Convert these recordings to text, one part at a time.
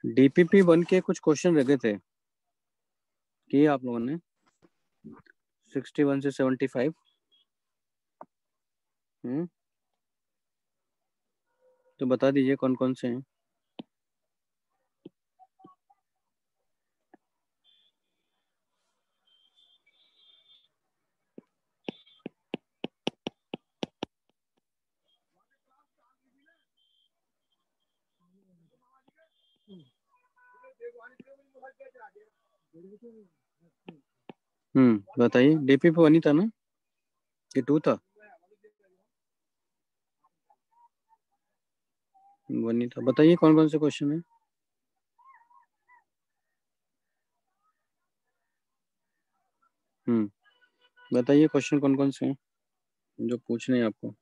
DPP 1 के कुछ question लगे थे, किए आप लोगों ने 61 से 75। तो बता दीजिए कौन कौन से हैं। बताइए। डीपीपी 1 ही था ना कि 2 था? 1 ही था। बताइए कौन कौन से क्वेश्चन है। बताइए क्वेश्चन कौन कौन से हैं जो पूछने हैं आपको।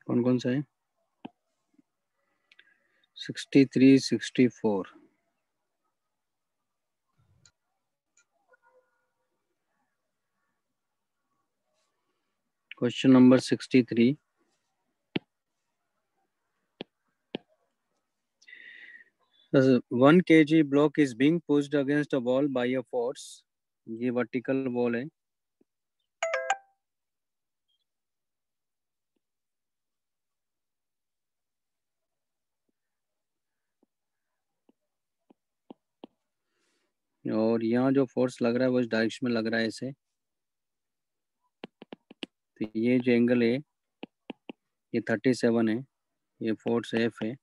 कौन कौन सा है? 63, 64। Question number 63। The 1 kg block is being pushed against a wall by a force. ये वर्टिकल वॉल है। और यहाँ जो फोर्स लग रहा है वो इस डायरेक्शन में लग रहा है ऐसे। तो ये जो एंगल है ये 37 है, ये फोर्स एफ है।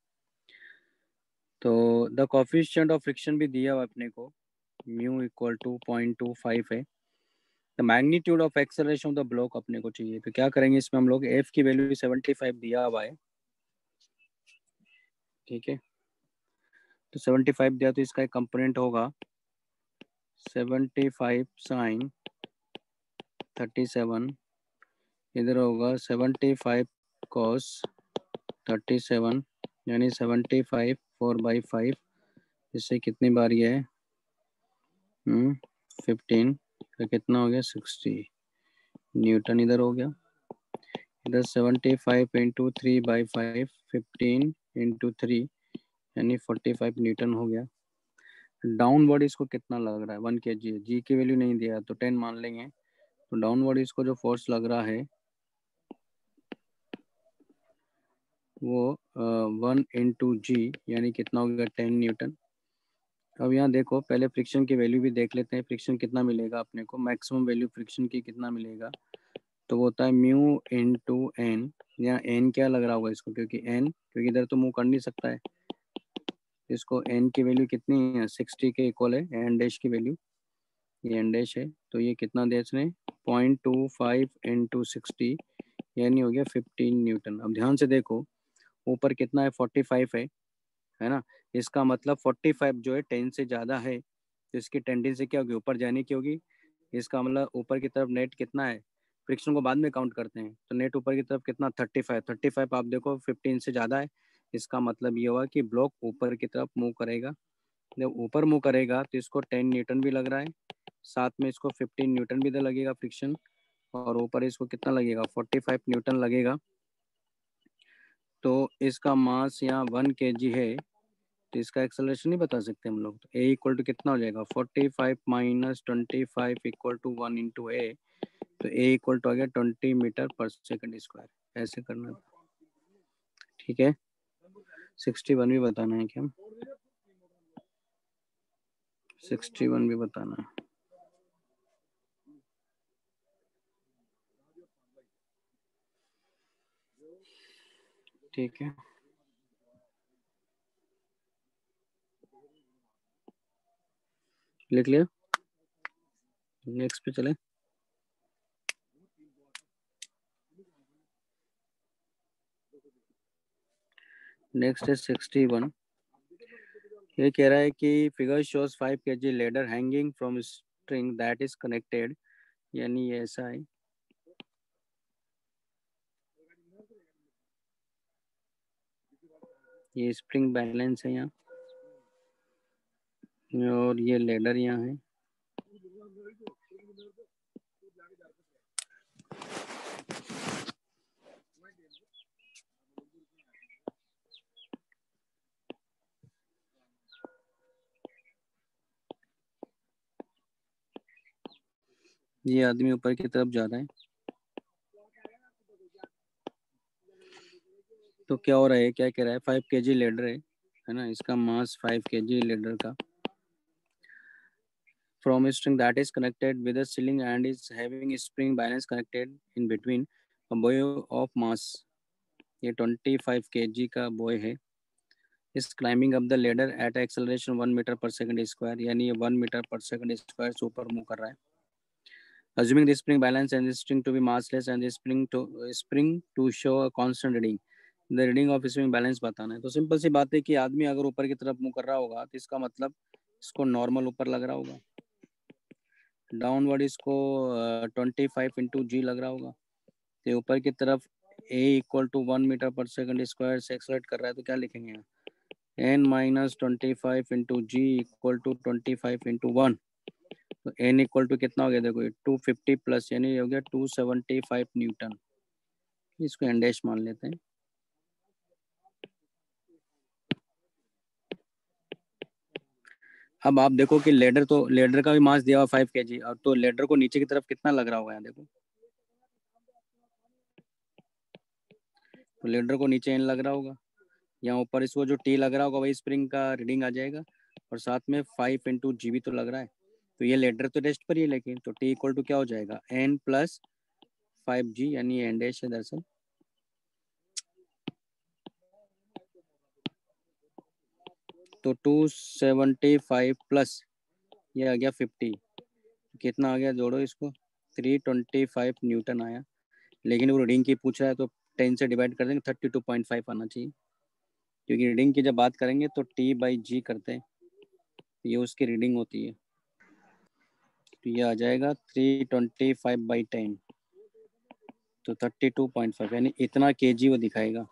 तो द कोफिशिएंट ऑफ फ्रिक्शन भी दिया हुआ अपने को, म्यू इक्वल टू 0.25 है। The magnitude of acceleration of the block अपने को चाहिए। तो क्या करेंगे इसमें हम लोग, एफ की वैल्यू 75 दिया हुआ है, ठीक है। तो 75 दिया तो इसका एक कंपोनेंट होगा 75 साइन 37, इधर होगा 75 कॉस 37, यानी 75 4/5। इससे कितनी बारी है 15, तो कितना हो गया 60 न्यूटन इधर हो गया। इधर 75 इंटू 3/5, 15 इंटू 3 यानी 45 न्यूटन हो गया। डाउनवर्ड इसको कितना लग रहा है 1 kg, जी की वैल्यू नहीं दिया तो 10 मान लेंगे। तो डाउनवर्ड इसको जो फोर्स लग रहा है वो 1 इंटू जी यानी कितना हो गया 10 न्यूटन। अब यहाँ देखो, पहले फ्रिक्शन की वैल्यू भी देख लेते हैं, फ्रिक्शन कितना मिलेगा अपने को, मैक्सिमम वैल्यू फ्रिक्शन की कितना मिलेगा। तो वो होता है म्यू इंटू एन। यहाँ एन क्या लग रहा होगा इसको, क्योंकि इधर तो मूव कर नहीं सकता है। इसको एन की वैल्यू कितनी है 60 के इक्वल है एन डैश की वैल्यू, ये एन डैश है। तो ये कितना दिया इसने 0.25 इंटू 60 यानी हो गया 15 न्यूटन। अब ध्यान से देखो, ऊपर कितना है 45 है ना। इसका मतलब 45 जो है 10 से ज़्यादा है, तो इसकी टेंडेंसी क्या होगी, ऊपर जाने की होगी। इसका मतलब ऊपर की तरफ नेट कितना है, फ्रिक्शन को बाद में काउंट करते हैं, तो नेट ऊपर की तरफ कितना 35 आप देखो 15 से ज़्यादा है। इसका मतलब ये हुआ कि ब्लॉक ऊपर की तरफ मूव करेगा। जब ऊपर मूव करेगा तो इसको 10 न्यूटन भी लग रहा है, साथ में इसको 15 न्यूटन भी तो लगेगा फ्रिक्शन, और ऊपर इसको कितना लगेगा 45 न्यूटन लगेगा। तो इसका मास यहाँ 1 kg है, तो इसका एक्सेलरेशन नहीं बता सकते हम लोग। तो ए इक्वल टू कितना हो जाएगा 45 माइनस 25 इक्वल टू 1 इंटू ए। तो ए इक्वल टू आ गया 20 मीटर पर सेकंड स्क्वायर। ऐसे करना था, ठीक है। 61 भी बताना है क्या, 61 भी बताना है, ठीक है। लिख लिया, नेक्स्ट पे चले। नेक्स्ट है 61। ये कह रहा है कि figure shows 5 kg ladder hanging from string that is connected, यानी ये ऐसा है, ये स्प्रिंग बैलेंस है यहाँ, और ये लेडर यहाँ है। ये आदमी ऊपर की तरफ जा रहा है, तो क्या हो रहा है, क्या कह रहा है, 5 kg लेडर है ना, इसका मास 5 kg लेडर का, from a string that is connected with a ceiling and is having a spring balance connected in between a buoy of mass, ये 25 kg का बॉय है, is climbing up the ladder at acceleration 1 metre per second square, यानी ये 1 metre per second square से ऊपर move कर रहा है। Assuming the spring balance and the string to be massless and the spring to show a constant reading, the reading of spring balance बताना है। तो सिंपल सी बात है कि आदमी अगर ऊपर की तरफ मूव कर रहा होगा तो इसका मतलब इसको नॉर्मल ऊपर लग रहा होगा, डाउनवर्ड इसको 25 × G लग रहा होगा, तो ऊपर की तरफ a = 1 metre per second square से एक्सलेट कर रहा है, तो क्या लिखेंगे यहाँ, n - 25 × G = 25 × 1, तो n = कितना हो गया, देखो 250 प्लस, यानी हो गया 275 न्यूटन, इसको n डैश मान लेते हैं। अब आप देखो कि लेडर का भी मास दिया हुआ 5 kg, और तो लेडर को नीचे की तरफ कितना लग रहा होगा यहाँ देखो, तो लेडर को नीचे n लग रहा होगा, यहाँ ऊपर इसको जो टी लग रहा होगा वही स्प्रिंग का रीडिंग आ जाएगा, और साथ में 5 × G भी तो लग रहा है, तो ये लेडर तो रेस्ट पर ही है, लेकिन तो टी = क्या हो जाएगा, n + 5G, यानी एन डैश है दरअसल। तो 275 प्लस ये आ गया 50, कितना आ गया, जोड़ो इसको, 325 न्यूटन आया, लेकिन वो रीडिंग की पूछ रहा है तो 10 से डिवाइड कर देंगे, 32.5 आना चाहिए, क्योंकि रीडिंग की जब बात करेंगे तो T/G करते हैं, ये उसकी रीडिंग होती है, तो ये आ जाएगा 325/10, तो 32.5, यानी इतना kg वो दिखाएगा,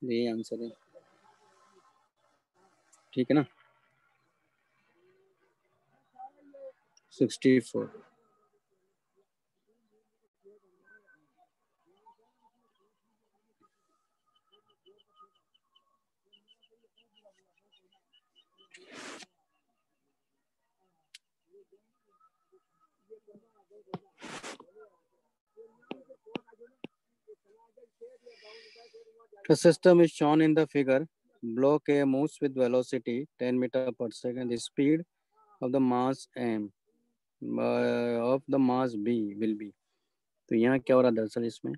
ये आंसर है, ठीक है ना। 64। The system is shown in the figure. Block A moves with velocity 10 meter per second. The speed of the mass M of the mass B will be. तो यहाँ क्या हो रहा है दरअसल, इसमें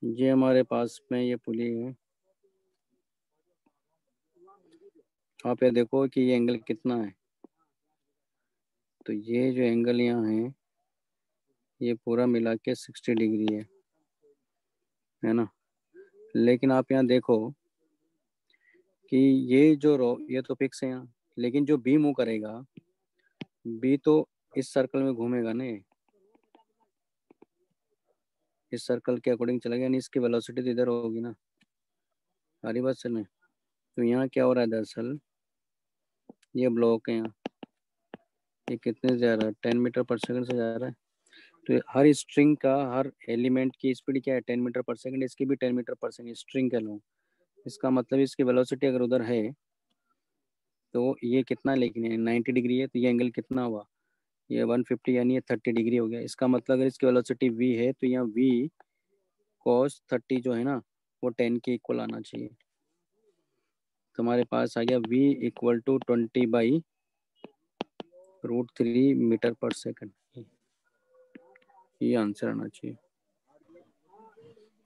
ये हमारे पास में ये पुली है, आप ये देखो कि ये एंगल कितना है, तो ये जो एंगल यहाँ है ये पूरा मिला के 60 डिग्री है ना, लेकिन आप यहाँ देखो कि ये जो ये तो फिक्स है यहाँ, लेकिन जो बी मूव करेगा, बी तो इस सर्कल में घूमेगा ना, इस सर्कल के अकॉर्डिंग चलेगा, यानी इसकी वेलोसिटी तो इधर होगी ना, सारी बात समझ में। तो यहाँ क्या हो रहा है दरअसल, ये ब्लॉक है यहाँ, ये कितने से जा रहा है, 10 मीटर पर सेकंड से जा रहा है, तो हर स्ट्रिंग का हर एलिमेंट की स्पीड क्या है, 10 मीटर पर सेकंड, इसकी भी 10 मीटर पर सेकंड स्ट्रिंग का लो, इसका मतलब इसकी वेलोसिटी अगर उधर है तो ये कितना, लेकिन 90 डिग्री है, तो ये एंगल कितना हुआ, ये 150, यानी ये 30 डिग्री हो गया, इसका मतलब अगर इसकी वेलोसिटी v है तो यहाँ v cos 30 जो है ना वो 10 के इक्वल आना चाहिए, तो हमारे पास आ गया v = 20/√3 मीटर पर सेकंड, ये आंसर आना चाहिए,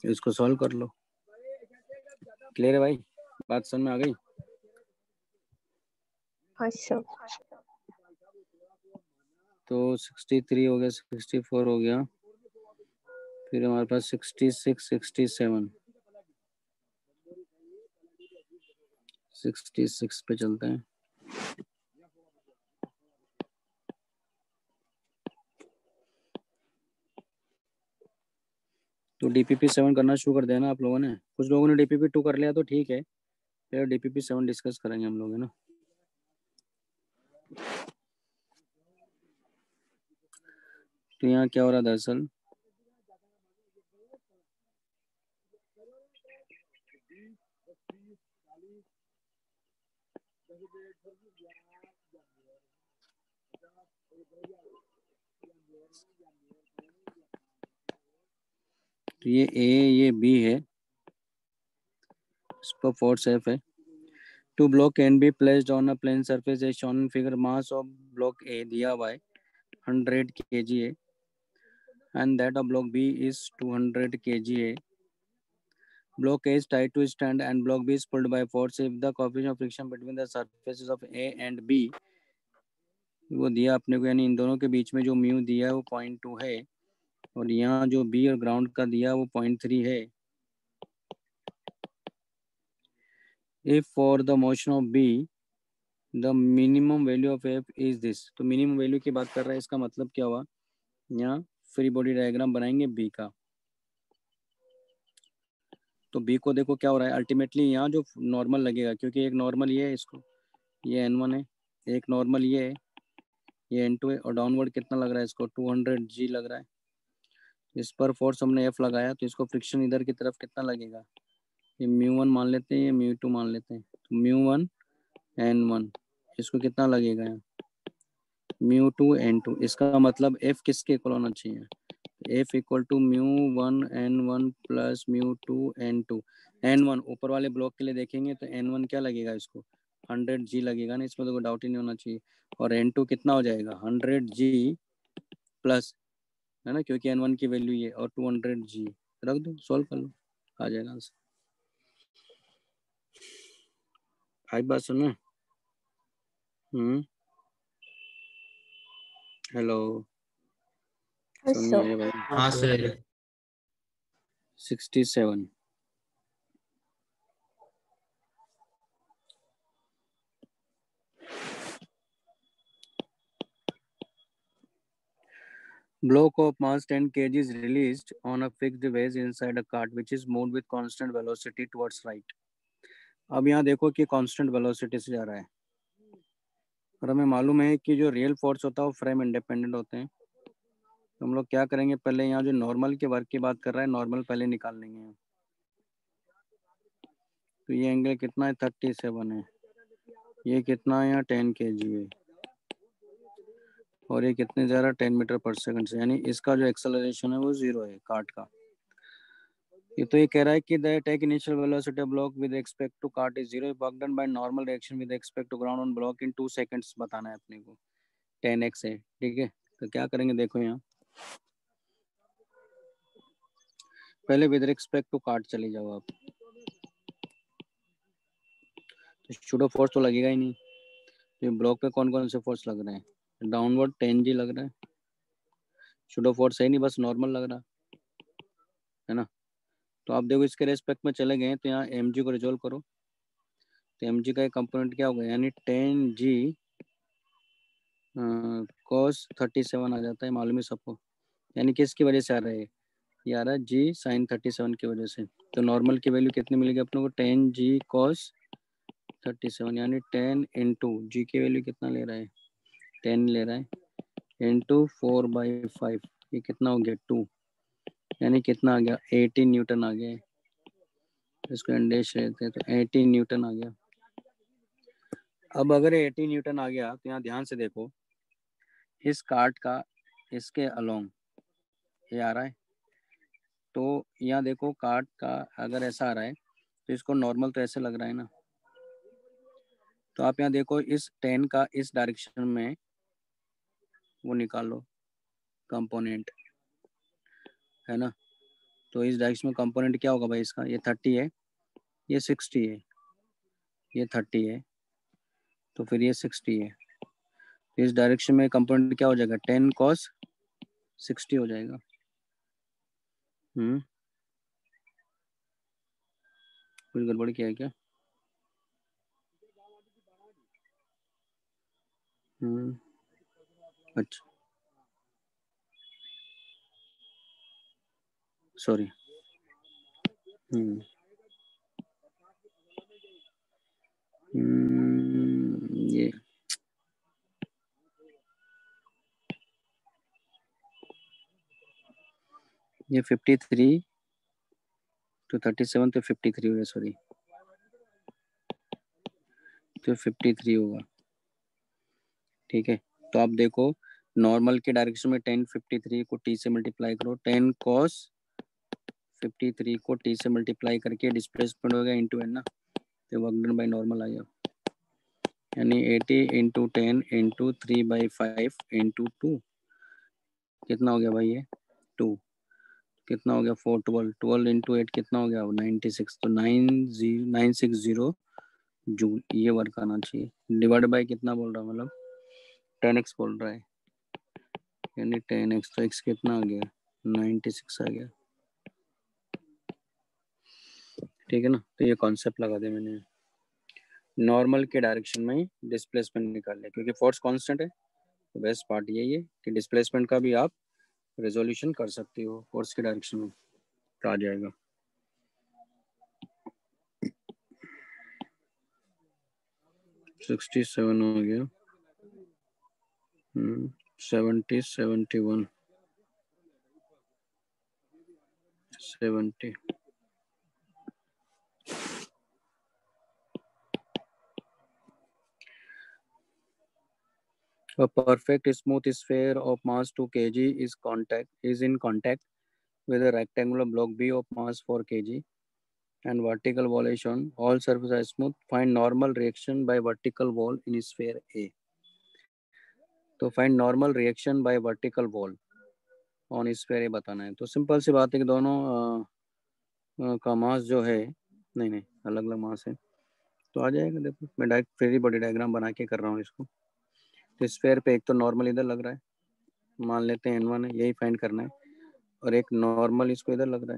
इसको सॉल्व कर लो। क्लियर है भाई, बात समझ में आ गई। अच्छा तो 63 हो गया, 64 हो गया, फिर हमारे पास 66, 67, 66 पे चलते हैं। तो DPP 7 करना शुरू कर देना आप लोगों ने। कुछ लोगों ने DPP 2 कर लिया तो ठीक है, फिर DPP 7 डिस्कस करेंगे हम लोग, है ना। तो यहाँ क्या हो रहा है दरअसल, तो ये A ये B है, इस पर फोर्स F है। Two block can be placed on a plane surface as shown in figure. Mass of block A दिया हुआ है 100 kg है, and that of block B is 200 kg है। Block A is tied to stand and block B is pulled by force if the coefficient of friction between the surfaces of A and B वो दिया अपने को, यानी इन दोनों के बीच में जो म्यू दिया है वो 0.2 है, और यहाँ जो B और ग्राउंड का दिया वो 0.3 है। If for the motion of B the minimum value of F is this, तो मिनिमम वैल्यू की बात कर रहा है, इसका मतलब क्या हुआ, यहाँ फ्री बॉडी डायग्राम बनाएंगे B का। तो B को देखो क्या हो रहा है, अल्टीमेटली यहाँ जो नॉर्मल लगेगा, क्योंकि एक नॉर्मल ये है, इसको ये N1 है, एक नॉर्मल ये है, ये N2 है, और डाउनवर्ड कितना लग रहा है इसको 200 G लग रहा है। इस पर फोर्स हमने F लगाया, तो इसको फ्रिक्शन इधर की तरफ कितना लगेगा, ये μ1 मान लेते हैं, ये μ2 मान लेते हैं। तो μ1 N1, इसको कितना लगेगा यहाँ μ2 N2। इसका मतलब F किसके इक्वल होना चाहिए, F equal to μ1 N1 plus μ2 N2। N1 ऊपर वाले ब्लॉक के लिए देखेंगे तो N1 क्या लगेगा, इसको 100 G लगेगा ना, इसमें तो कोई डाउट ही नहीं होना चाहिए। और N2 कितना हो जाएगा 100 G प्लस, है ना, क्योंकि N1 की वैल्यू ये, और 200 G रख दो, सॉल्व कर लो, आ जाएगा आंसर। आई बात सुनो। हेलो, सुनिए भाई। हाँ sir. 67। Block of mass 10 kg is released on a fixed wedge inside a cart which is moved with constant velocity towards right। अब यहाँ देखो कि कांस्टेंट वेलोसिटी से जा रहा है, और हमें मालूम है कि जो रियल फोर्स होता है वो फ्रेम इंडिपेंडेंट होते हैं। तो हम लोग क्या करेंगे, पहले यहाँ जो नॉर्मल के वर्क की बात कर रहा है, नॉर्मल पहले निकाल लेंगे। तो ये एंगल कितना है 37 है, ये कितना है यहाँ 10 kg है, और ये कितने जा रहा है 10 मीटर पर सेकंड से, यानी इसका जो एक्सेलरेशन है वो 0 है कार्ट का। ये तो ये कह रहा है कि the take initial velocity of block with respect to cart is 0 work done by normal direction with respect to ground on block in 2 seconds बताना है अपने को। 10x है, ठीक है। तो क्या करेंगे, देखो यहाँ पहले विद रिस्पेक्ट टू कार्ट चले जाओ आप, तो शूडो फोर्स तो लगेगा ही नहीं। तो ब्लॉक पे कौन कौन से फोर्स लग रहे हैं, डाउनवर्ड 10G लग रहा है, शूडो फोर्स है नहीं, बस नॉर्मल लग रहा है ना। तो आप देखो इसके रेस्पेक्ट में चले गए, तो यहाँ mg को रिजोल्व करो, तो mg का एक कंपोनेंट क्या होगा, यानी 10G cos 37 आ जाता है, मालूम है सबको, यानी किसकी वजह से आ रहा है, ये आ रहा है G sin 37 की वजह से। तो नॉर्मल की वैल्यू कितनी मिलेगी अपने को 10G cos 37, यानी 10 इंटू जी की वैल्यू कितना ले रहा है 10 ले रहा है, इंटू 4/5, ये कितना हो गया 2, यानी कितना आ गया 18 न्यूटन आ गया। इसको इंडेक्स लेते हैं, तो 18 न्यूटन आ गया। अब अगर 18 न्यूटन आ गया, तो यहाँ ध्यान से देखो, इस कार्ट का इसके अलोंग ये आ रहा है, तो यहाँ देखो कार्ट का अगर ऐसा आ रहा है, तो इसको नॉर्मल तो ऐसे लग रहा है ना। तो आप यहाँ देखो इस 10 का इस डायरेक्शन में वो निकालो कंपोनेंट, है ना। तो इस डायरेक्शन में कंपोनेंट क्या होगा भाई इसका, ये 30 है, ये 60 है, ये 30 है, तो फिर ये 60 है। इस डायरेक्शन में कंपोनेंट क्या हो जाएगा, 10 cos 60 हो जाएगा। कुछ गड़बड़ किया है क्या? अच्छा सॉरी। ये 53 तो 37 तो 53 होगा, सॉरी तो 53 होगा। ठीक है, तो आप देखो नॉर्मल के डायरेक्शन में 10 53 को t से मल्टीप्लाई करो, 10 cos 53 को t से मल्टीप्लाई करके डिस्प्लेसमेंट हो गया इंटू एन ना, तो वर्क डन बाई नॉर्मल आ गया, यानी 80 इंटू 10 इंटू 3/5 इंटू 2 कितना हो गया भाई, ये 2 कितना हो गया 4 12 12 इंटू 8 कितना हो गया 96, तो 960 जूल ये वर्क आना चाहिए। डिवाइड बाय कितना बोल रहा है, मतलब 10x बोल रहा है, यानी 10x, तो x कितना आ गया 96 आ गया। ठीक है ना, तो ये कॉन्सेप्ट लगा दे मैंने, नॉर्मल के डायरेक्शन में डिस्प्लेसमेंट निकाल लिया, क्योंकि फोर्स कांस्टेंट है। तो बेस्ट पार्ट यही है कि डिस्प्लेसमेंट का भी आप रेजोल्यूशन कर सकते हो फोर्स के डायरेक्शन में, तो आ जाएगा। सिक्सटी सेवन हो गया, 70 71 70। A perfect smooth sphere of mass 2 kg is in contact with a rectangular block B of mass 4 kg and vertical wall is shown. All surfaces are smooth. Find normal reaction by vertical wall in sphere A. तो find normal reaction by vertical wall on sphere A बताना है। तो simple सी बात है कि दोनों का मास जो है, नहीं नहीं अलग अलग मास है, तो आ जाएगा। देखो मैं डायरेक्ट फ्री बॉडी डायग्राम बना के कर रहा हूँ इसको। तो स्फीयर पे एक तो नॉर्मल इधर लग रहा है, मान लेते हैं n1 है, यही फाइंड करना है, और एक नॉर्मल इसको इधर लग रहा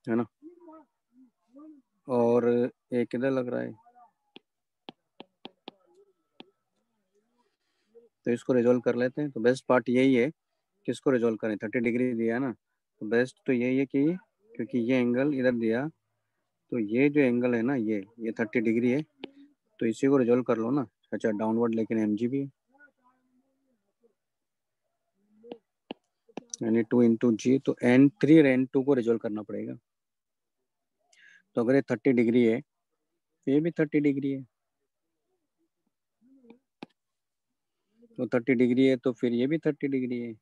है ना, और एक इधर लग रहा है, तो इसको रिजोल्व कर लेते हैं। तो बेस्ट पार्ट यही है कि इसको रिजोल्व करें, 30 डिग्री दिया है ना, तो बेस्ट तो यही है कि क्योंकि ये एंगल इधर दिया, तो ये जो एंगल है ना, ये 30 डिग्री है, तो इसी को रिजोल्व कर लो ना। अच्छा डाउनवर्ड लेकिन एम जी भी है, यानी 2 इंटू जी, तो n3 और n2 को रिजोल्व करना पड़ेगा। तो अगर ये 30 डिग्री है तो ये भी 30 डिग्री है, तो 30 डिग्री है तो फिर ये भी 30 डिग्री है,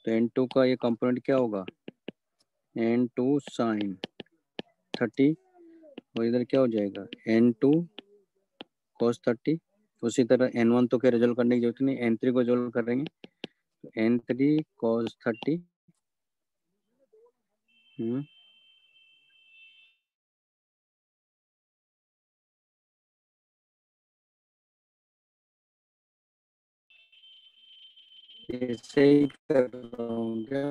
तो n2 का ये कंपोनेंट क्या होगा, n2 साइन 30, और इधर क्या हो जाएगा n2 cos 30। उसी तरह n1 तो क्या रिजोल्व करने की जरूरत नहीं, n3 को रिजोल्व करेंगे, तो n3 cos 30 ऐसे ही कर रहा हूँ क्या।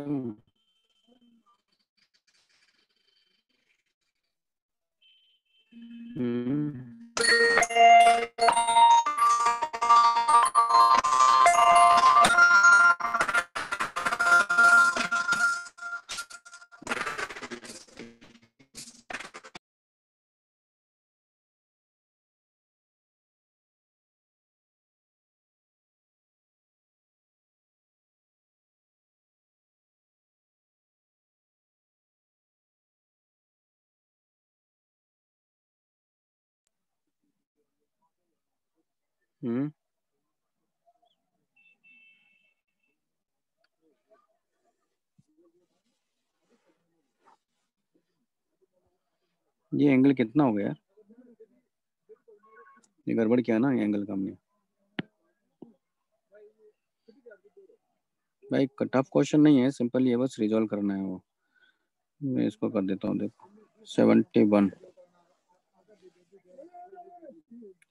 ये एंगल कितना हो गया, ये गड़बड़ किया ना ये एंगल का हमने। भाई टफ क्वेश्चन नहीं है, सिंपल ये बस रिजॉल्व करना है वो। मैं इसको कर देता हूँ, देखो 71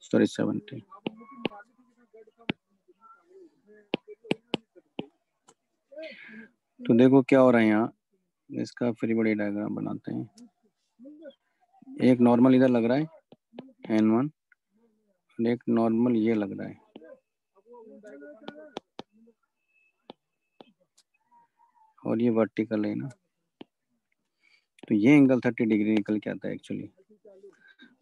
सॉरी 70। तो देखो क्या हो रहा है यहाँ, इसका फ्री बॉडी डायग्राम बनाते हैं। एक नॉर्मल इधर लग रहा है N1 और एक नॉर्मल ये लग रहा है, और ये वर्टिकल है ना, तो ये एंगल 30 डिग्री निकल के आता है एक्चुअली।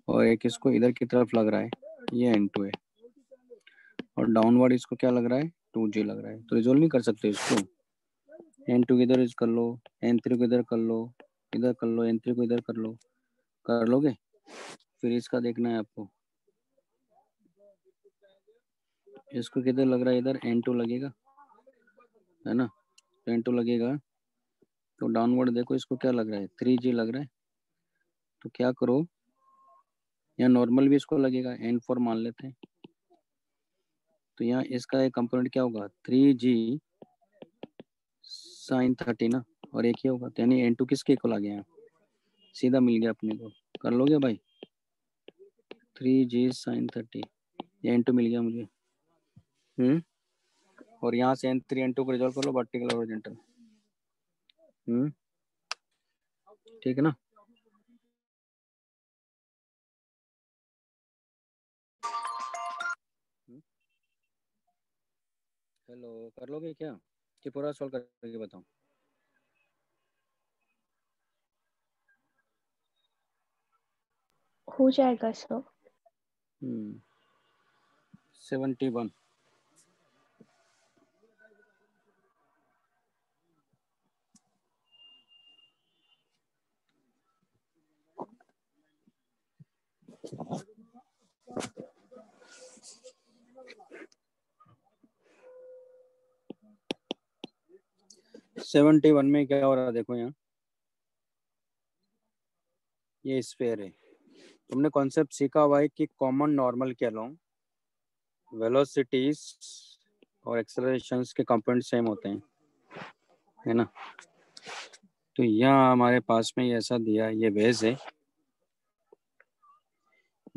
और एक इसको इधर की तरफ लग रहा है, ये N2 है, और डाउनवर्ड इसको क्या लग रहा है, 2G लग रहा है। तो रिजोल्व नहीं कर सकते इसको, N2 को इधर कर लो, N3 को इधर कर लो, इधर कर लो, N3 को इधर कर लो, कर लोगे। फिर इसका देखना है आपको, इसको किधर लग रहा है, इधर N2 लगेगा, है ना, तो N2 लगेगा। तो डाउनवर्ड देखो इसको क्या लग रहा है, 3G लग रहा है। तो क्या करो, यहाँ नॉर्मल भी इसको लगेगा, N4 मान लेते हैं। तो यहाँ इसका एक कंपोनेंट क्या होगा, 3G sin 30 ना, और एक ही होगा, तो यानी N2 किसके इक्वल आ गया यहाँ, सीधा मिल गया अपने को। कर लोगे भाई, 3G sin 30, ये N2 मिल गया मुझे। और यहाँ से N3 N2 को रिजॉल्व कर लो, वर्टिकल हॉरिजॉन्टल। ठीक है ना। हेलो, कर लोगे क्या कि पूरा सॉल्व करके बताऊं। हो जाएगा सर। 71। सेवेंटी वन में क्या हो रहा है देखो, यहाँ ये स्फीयर है। तुमने कॉन्सेप्ट सीखा हुआ है कि कॉमन नॉर्मल के अलोंग वेलोसिटीज और एक्सेलरेशंस के कंपोनेंट सेम होते हैं, है ना। तो यहाँ हमारे पास में ऐसा दिया, ये वेज है,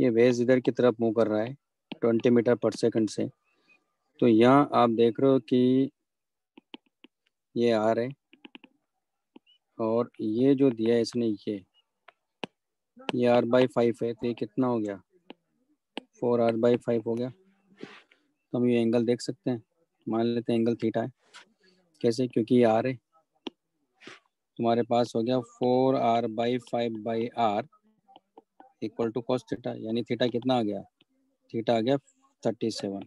ये वेज इधर की तरफ मूव कर रहा है 20 मीटर पर सेकंड से। तो यहाँ आप देख रहे हो कि ये आर है, और ये जो दिया है इसने ये R/5 है, तो ये कितना हो गया, 4R/5 हो गया। तो हम ये एंगल देख सकते हैं, मान लेते हैं एंगल थीटा है। कैसे, क्योंकि ये आर है, तुम्हारे पास हो गया 4R/5/R equal to cos theta, यानी थीटा कितना आ गया, थीटा आ गया 37।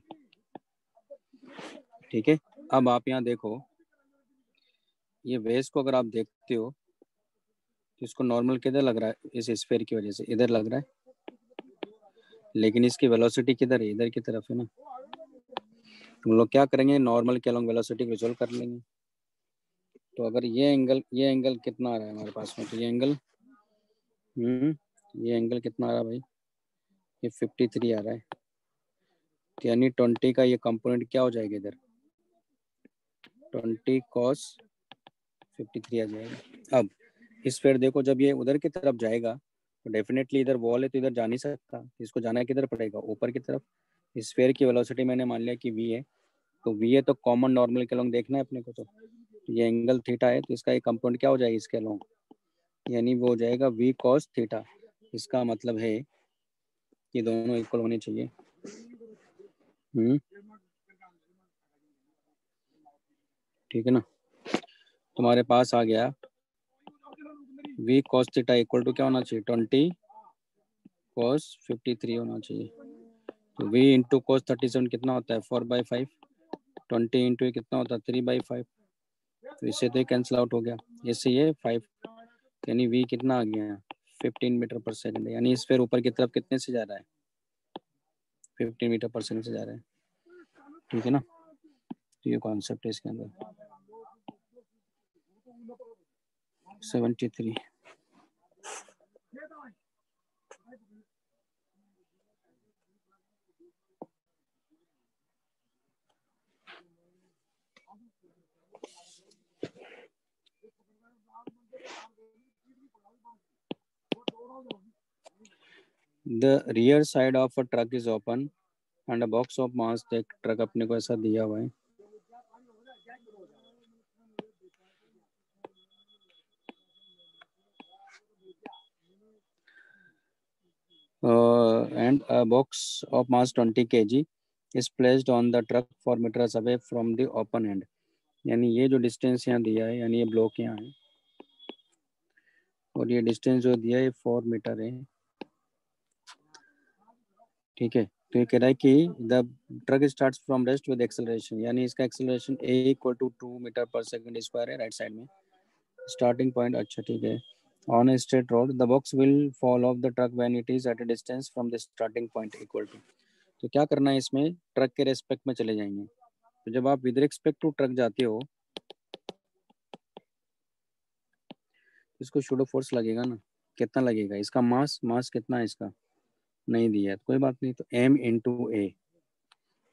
ठीक है। अब आप यहाँ देखो, ये वेज को अगर आप देखते हो तो इसको नॉर्मल किधर लग रहा है, इस स्फीयर की वजह से इधर लग रहा है, लेकिन इसकी वेलोसिटी किधर है, इधर की तरफ है ना। हम लोग क्या करेंगे, नॉर्मल के अलॉन्ग वेलोसिटी को रिजोल्व कर लेंगे। तो अगर ये एंगल कितना आ रहा है हमारे पास में, तो ये एंगल कितना आ रहा है भाई, ये 53 आ रहा है। तो यानी 20 का ये कंपोनेंट क्या हो जाएगा इधर, 20 cos 53 आ जाएगा। अब इस फिर देखो, जब ये उधर की तरफ जाएगा तो डेफिनेटली इधर वॉल है, तो इधर जा नहीं सकता, इसको जाना किधर पड़ेगा, ऊपर की तरफ। स्फीयर की वेलोसिटी मैंने मान लिया कि v है, तो v है तो कॉमन नॉर्मल के अलोंग देखना है अपने को। तो ये एंगल थीटा है, तो इसका एक कंपोनेंट क्या हो जाएगा इसके अलोंग, यानी वो हो जाएगा v cos थीटा। इसका मतलब है कि दोनों इक्वल होने चाहिए। ठीक है ना। तुम्हारे पास आ गया v cos theta equal to क्या होना चाहिए, 20 cos 53 होना चाहिए। तो v इंटू cos 37 कितना होता है, 4/5। 20 इंटू कितना होता है, 3/5। तो इससे तो ये कैंसिल आउट हो गया, इससे ये 5, यानी v कितना आ गया, 15 मीटर पर सेकंड, यानी इस फिर ऊपर की तरफ कितने से जा रहा है, 15 मीटर पर सेकंड से जा रहा है। ठीक है ना। तो ये कॉन्सेप्ट है इसके अंदर। 73। The rear side of a truck is open and a box of mass, एक ट्रक अपने को ऐसा दिया हुआ है, and a box of mass 20 kg is placed on the truck 4 meters away from the open end. यानी ये जो डिस्टेंस यहाँ दिया है, यानी ये ब्लॉक यहाँ है और ये डिस्टेंस जो दिया है 4 मीटर है, ठीक है। तो ये कह रहा है कि the truck starts from rest with acceleration, यानी इसका acceleration a equal to 2 metre per second square है राइट साइड में, स्टार्टिंग पॉइंट, अच्छा ठीक है। On a straight road the box will fall off the truck when it is at a distance from the starting point equal to, तो क्या करना है इसमें, ट्रक के रेस्पेक्ट में चले जाएंगे। तो जब आप विद रिस्पेक्ट टू ट्रक जाते हो, इसको शूडो फोर्स लगेगा ना, कितना लगेगा, इसका मास कितना है इसका नहीं दिया है, तो कोई बात नहीं, तो m इंटू ए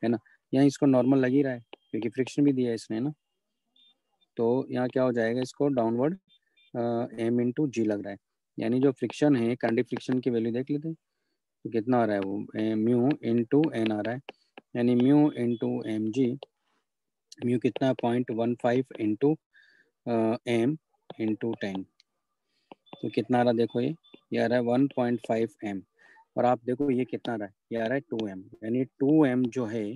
है ना, यहाँ इसको नॉर्मल लग ही रहा है क्योंकि फ्रिक्शन भी दिया है इसने ना, तो यहाँ क्या हो जाएगा, इसको डाउनवर्ड m इंटू जी लग रहा है, यानी जो फ्रिक्शन है, काइनेटिक फ्रिक्शन की वैल्यू देख लेते हैं, तो कितना आ रहा है वो म्यू इंटू एन आ रहा है, यानी mu into M G, mu कितना है 0.15 इंटू एम इंटू 10, तो कितना आ रहा देखो, ये आ रहा है 1.5 एम, और आप देखो ये कितना आ रहा है, ये आ रहा है 2 एम, यानी 2 एम जो है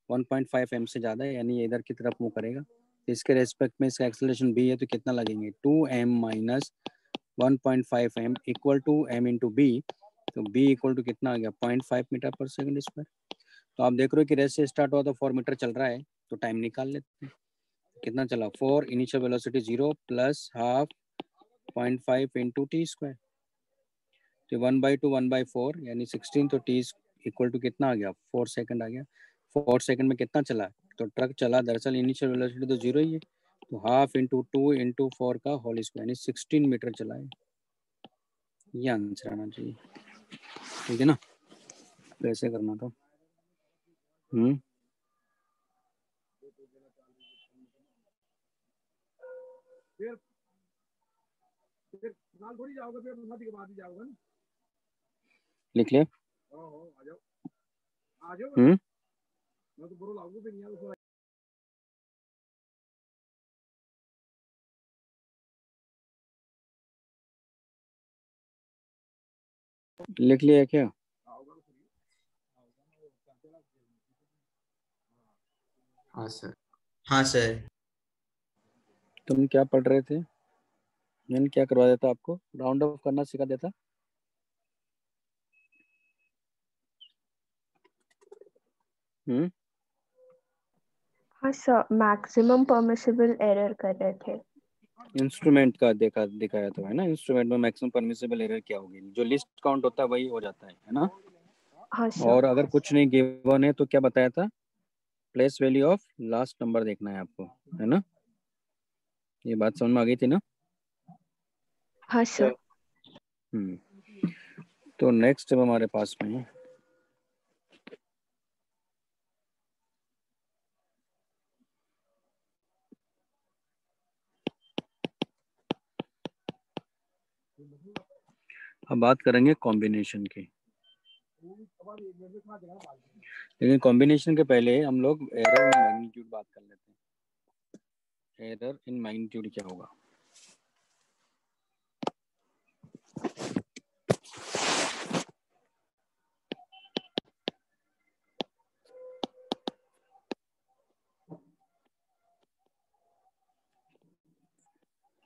1.5 एम से ज़्यादा है, यानी ये इधर की तरफ मूव करेगा, तो इसके रेस्पेक्ट में इसका एक्सेलरेशन बी है, तो कितना लगेंगे 2 M minus 1.5 M equal to M into B, तो बी इक्वल टू कितना आ गया 0.5 मीटर पर सेकंड स्क्वायर। तो आप देख रहे हो कि रेस से स्टार्ट हुआ तो 4 मीटर चल रहा है, तो टाइम निकाल लेते हैं, कितना चला 4, initial velocity 0 plus half 0.5 into T square, तो 1/2 1/4 यानी 16, तो टी इक्वल टू कितना आ गया 4 सेकंड आ गया, 4 सेकंड में कितना चला, तो ट्रक चला दरअसल इनिशियल वेलोसिटी तो 0 ही है, तो हाफ इंटू 2 इंटू 4 का होल स्क्वायर यानी 16 मीटर चला है, ये आंसर आना चाहिए, ठीक है ना, तो ऐसे करना था। लिख ले। लिख लिया क्या? हाँ सर। हाँ सर। तुम क्या पढ़ रहे थे? मैंने क्या करवा देता आपको, राउंड ऑफ करना सिखा देता। हाँ सर, मैक्सिमम परमिसिबल एरर कर रहे थे। इंस्ट्रूमेंट का दिखाया तो है ना, इंस्ट्रूमेंट में मैक्सिमम परमिसिबल एरर क्या होगी, जो लिस्ट काउंट होता है वही हो जाता है ना। हाँ सर। और अगर कुछ नहीं गिवन है तो क्या बताया था, place value of last number देखना है आपको, है ना, ये बात समझ में आ गई थी ना। हाँ सर। तो नेक्स्ट अब हमारे पास में है अब बात करेंगे कॉम्बिनेशन की, लेकिन कॉम्बिनेशन के पहले हम लोग एरर इन मैग्नीट्यूड बात कर लेते हैं। एरर इन मैग्नीट्यूड क्या होगा,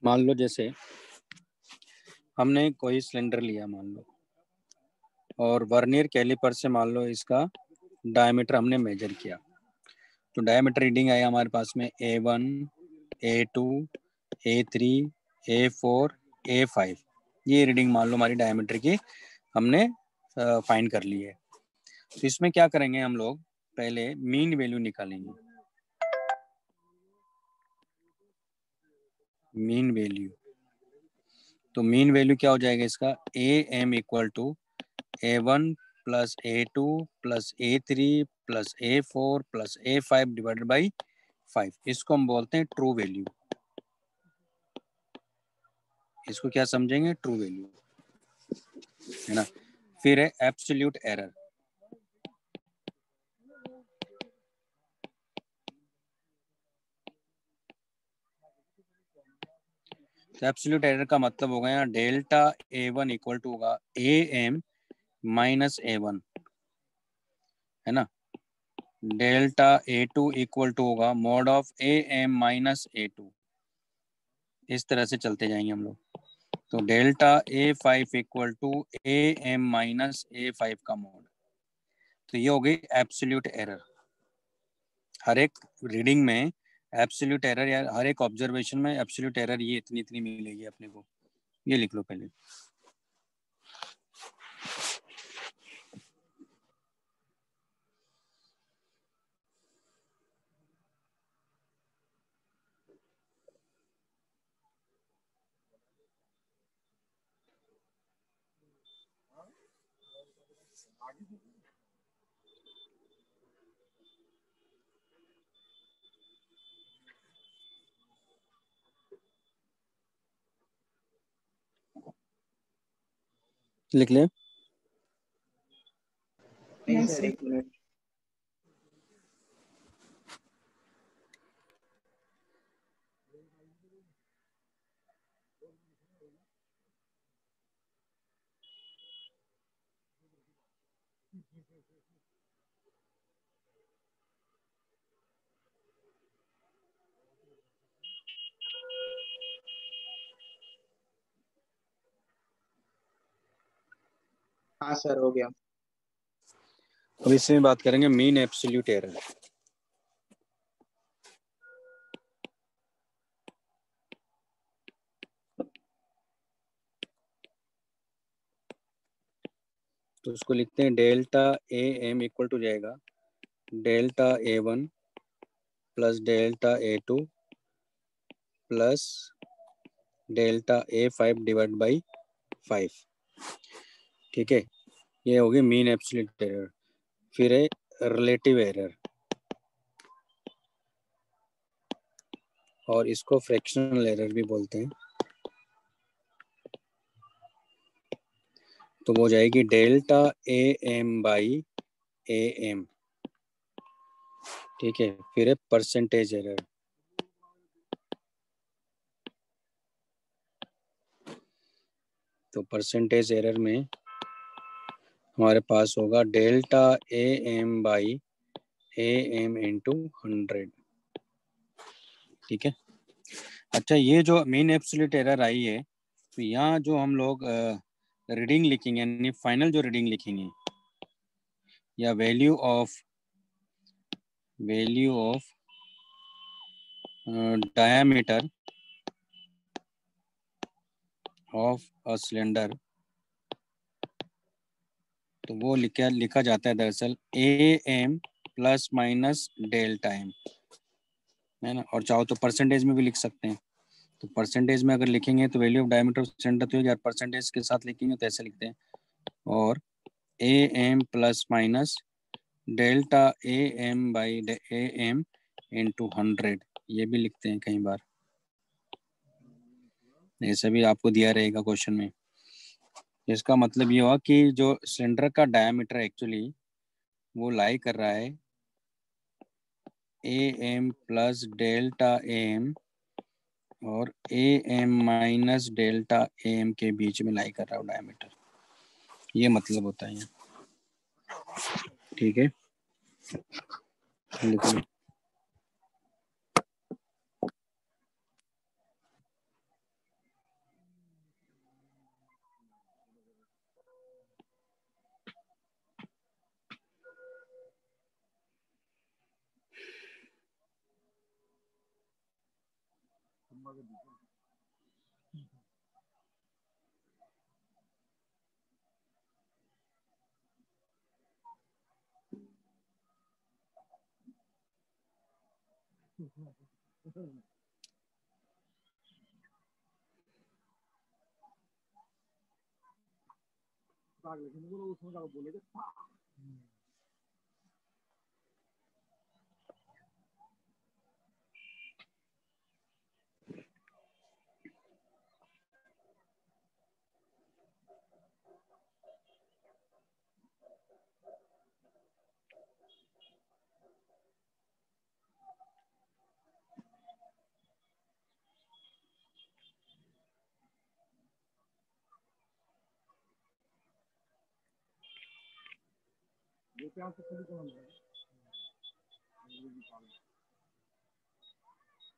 मान लो जैसे हमने कोई सिलेंडर लिया मान लो, और वर्नियर कैलिपर से मान लो इसका डायमीटर हमने मेजर किया, तो डायमीटर रीडिंग आया हमारे पास में A1 A2 A3 A4 A5, ये रीडिंग मान लो हमारी डायमीटर की हमने फाइंड कर ली है। तो इसमें क्या करेंगे हम लोग, पहले मीन वैल्यू निकालेंगे, मीन वैल्यू, तो मीन वैल्यू क्या हो जाएगा इसका, AM equal to A1 plus A2 plus A3 plus A4 plus A5 divided by 5, इसको हम बोलते हैं ट्रू वैल्यू, इसको क्या समझेंगे, ट्रू वैल्यू, है ना। फिर है एब्सोल्यूट एरर। तो एब्सोल्यूट एरर का मतलब होगा यहाँ डेल्टा A1 इक्वल टू होगा AM माइनस A1, है ना। डेल्टा A2 इक्वल टू होगा mod of AM minus A2। इस तरह से चलते जाएंगे हम लोग। तो delta A5 equal to AM minus A5 का मॉड। तो ये हो गई एब्सोल्यूट एरर। हर एक रीडिंग में एब्सोल्यूट एरर या हर एक ऑब्जर्वेशन में एब्सोल्यूट एरर ये इतनी इतनी मिलेगी अपने को। ये लिख लो पहले। लिख ले। नहीं सर, एक मिनट। हाँ सर, हो गया। अब इसमें बात करेंगे मीन एब्सोल्यूट एरर। तो उसको लिखते हैं डेल्टा AM इक्वल टू जाएगा delta A1 plus delta A2 plus delta A5 divide by 5। ठीक है, ये होगी मीन एब्सोल्यूट एरर। फिर है रिलेटिव एरर, और इसको फ्रैक्शनल एरर भी बोलते हैं। तो वो हो जाएगी डेल्टा AM बाई AM। ठीक है, फिर है परसेंटेज एरर। तो परसेंटेज एरर में हमारे पास होगा delta AM by AM into 100। ठीक है। अच्छा, ये जो मीन एब्सोल्यूट एरर आई है, तो यहाँ जो हम लोग रीडिंग लिखेंगे यानी फाइनल जो रीडिंग लिखेंगे या value of diameter of a cylinder, तो वो लिखा जाता है दरअसल AM plus minus delta M, है ना। और चाहो तो परसेंटेज में भी लिख सकते हैं। तो परसेंटेज में अगर लिखेंगे तो value of diameter of cylinder, तो यार परसेंटेज के साथ लिखेंगे तो ऐसे लिखते हैं, और AM plus minus delta AM by AM into 100, ये भी लिखते हैं कई बार। ऐसा भी आपको दिया रहेगा क्वेश्चन में। इसका मतलब ये हुआ कि जो सिलेंडर का डायमीटर एक्चुअली वो लाई कर रहा है AM प्लस डेल्टा AM और AM माइनस डेल्टा AM के बीच में लाई कर रहा है डायमीटर। ये मतलब होता है। ठीक है, लिखो।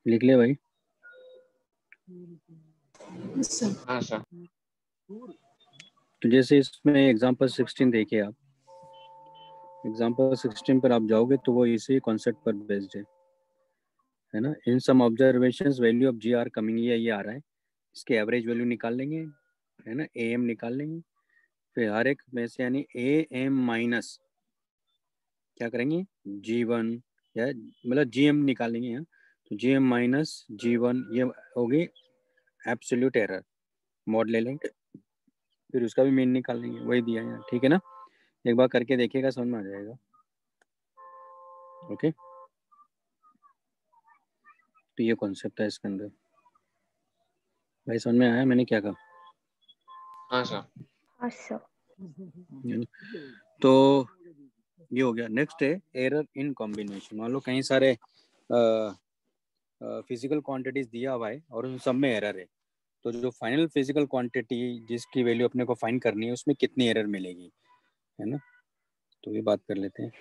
लिख ले भाई। हाँ सर। तो जैसे इसमें एग्जांपल 16 देखिए आप, एग्जांपल 16 पर आप जाओगे तो वो इसी कॉन्सेप्ट पर बेस्ड है ना। In some observations value of g are coming, ये आ रहा है, इसके एवरेज वैल्यू निकाल लेंगे, है ना, ए एम निकाल लेंगे, फिर हर एक में से यानी ए एम माइनस क्या करेंगे जी वन, या मतलब जी एम निकालेंगे यहाँ, तो जी एम माइनस जी वन ये होगी एब्सोल्यूट एरर, मॉड ले लेंगे, फिर उसका भी मीन निकाल लेंगे, वही दिया है यहाँ, ठीक है ना। एक बार करके देखिएगा, समझ में आ जाएगा। ओके, तो ये कॉन्सेप्ट है इसके अंदर। भाई समझ में आया मैंने क्या कहा? हाँ सर। हाँ सर। तो ये हो गया। नेक्स्ट है एरर इन कॉम्बिनेशन। मान लो कई सारे फिजिकल क्वांटिटीज दिया हुआ है और उन सब में एरर है, तो जो फाइनल फिजिकल क्वांटिटी जिसकी वैल्यू अपने को फाइंड करनी है उसमें कितनी एरर मिलेगी, है ना। तो ये बात कर लेते हैं।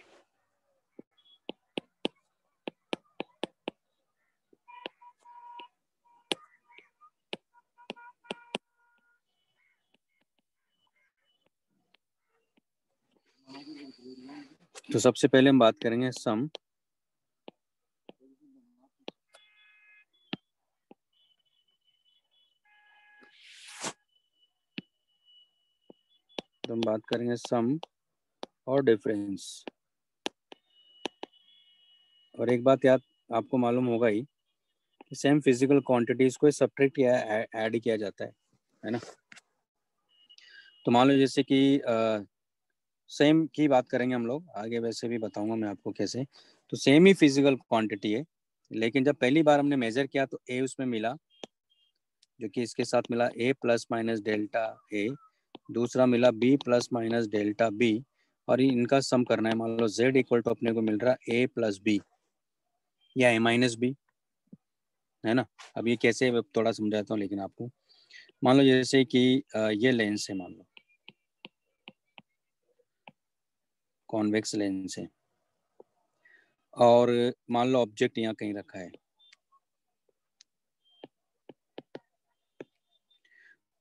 तो सबसे पहले हम बात करेंगे सम तो हम बात करेंगे सम और डिफरेंस। और एक बात याद आपको मालूम होगा ही कि सेम फिजिकल क्वांटिटीज को सब्ट्रैक्ट या ऐड किया जाता है ना। तो मान लो जैसे कि सेम की बात करेंगे हम लोग आगे, वैसे भी बताऊंगा मैं आपको कैसे। तो सेम ही फिजिकल क्वांटिटी है, लेकिन जब पहली बार हमने मेजर किया तो ए उसमें मिला, जो कि इसके साथ मिला A plus minus delta A, दूसरा मिला B plus minus delta B, और इनका सम करना है। मान लो जेड इक्वल टू अपने को मिल रहा है ए प्लस बी या ए माइनस बी, है ना। अब ये कैसे थोड़ा समझाता हूँ लेकिन आपको। मान लो जैसे कि ये लेंस है, मान लो कॉन्वेक्स लेंस है, और मान लो ऑब्जेक्ट यहाँ कहीं रखा है,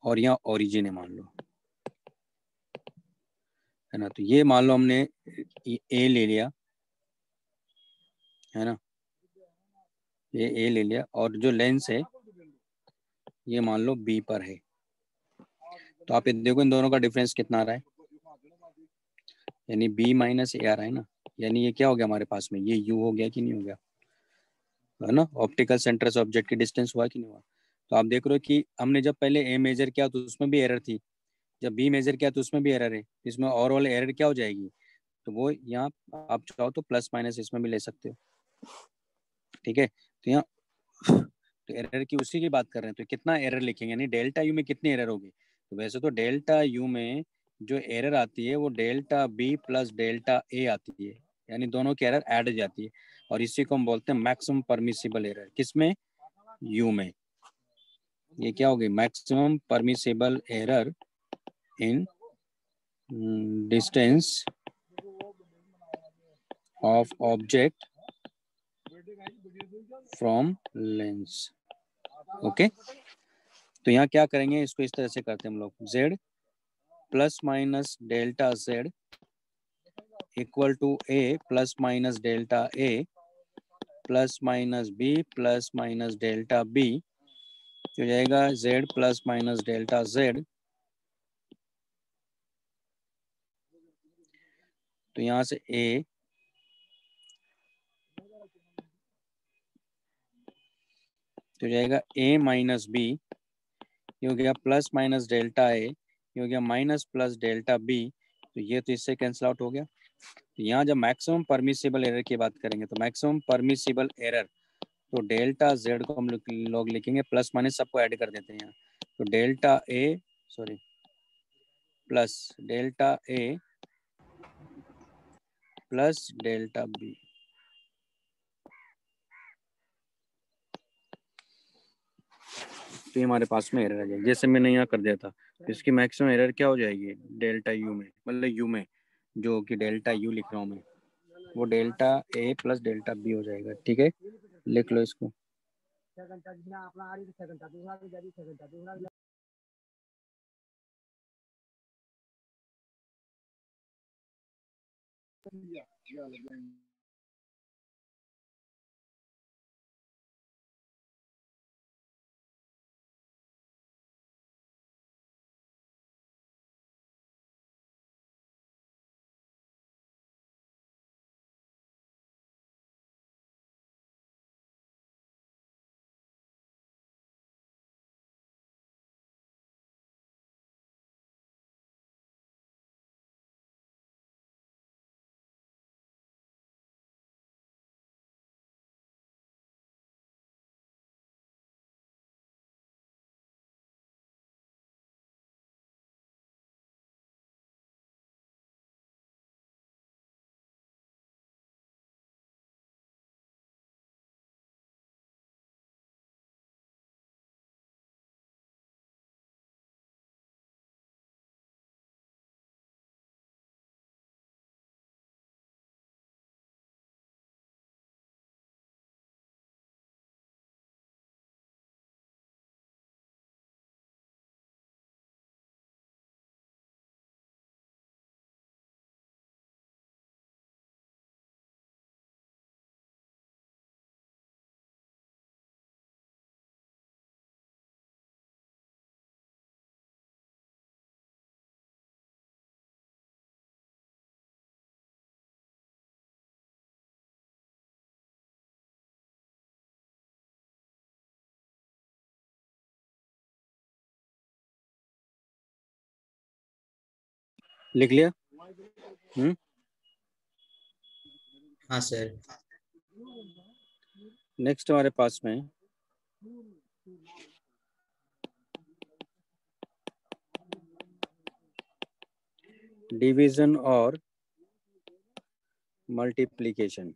और यहाँ ओरिजिन है मान लो, है ना। तो ये मान लो हमने ए ले लिया, है ना, ये ए ले लिया, और जो लेंस है ये मान लो बी पर है। तो आप देखो इन दोनों का डिफरेंस कितना आ रहा है, यानी बी माइनस ए आ रहा है ना। यानी ये क्या हो गया हमारे पास में, ये यू हो गया कि नहीं हो गया, है ना। ऑप्टिकल सेंटर से ऑब्जेक्ट की डिस्टेंस हुआ कि नहीं हुआ। तो आप देख रहे हो कि हमने जब पहले ए मेजर किया तो उसमें भी एरर थी, जब बी मेजर किया तो उसमें भी एरर है, इसमें ओवरऑल एरर क्या हो जाएगी, तो वो यहाँ आप चाहो तो प्लस माइनस इसमें भी ले सकते हो, ठीक है। तो यहाँ तो एरर की उसी की बात कर रहे हैं, तो कितना एरर लिखेंगे, यानी डेल्टा यू में कितनी एरर होगी। तो वैसे तो डेल्टा यू में जो एरर आती है वो डेल्टा बी प्लस डेल्टा ए आती है, यानी दोनों की एरर ऐड हो जाती है, और इसी को हम बोलते हैं मैक्सिमम परमिसिबल एरर। किसमें, यू में। ये क्या होगी, maximum permissible error in distance of object from lens. Okay, तो यहाँ क्या करेंगे, इसको इस तरह से करते हैं हम लोग, z plus minus delta z equal to a plus minus delta a plus minus b plus minus delta b, हो जाएगा z plus minus delta z। तो यहाँ से a तो जाएगा a माइनस b, ये हो गया प्लस माइनस डेल्टा a, ये हो गया माइनस प्लस डेल्टा b, तो ये तो इससे कैंसिल आउट हो गया। तो यहाँ जब मैक्सिमम परमिसिबल एरर की बात करेंगे तो मैक्सिमम परमिसिबल एरर, तो डेल्टा जेड को हम लोग लिखेंगे, प्लस माइनस सबको ऐड कर देते हैं यहाँ, तो delta A sorry plus delta A plus delta B. तो ये हमारे पास में एरर आ जाएगी, जैसे मैंने यहाँ कर दिया था। तो इसकी मैक्सिमम एरर क्या हो जाएगी डेल्टा यू में, मतलब यू में, जो कि डेल्टा यू लिख रहा हूँ मैं, वो delta A plus delta B हो जाएगा। ठीक है, लिख लो इसको। लिख लिया? हाँ सर। नेक्स्ट हमारे पास में डिवीजन और मल्टीप्लिकेशन।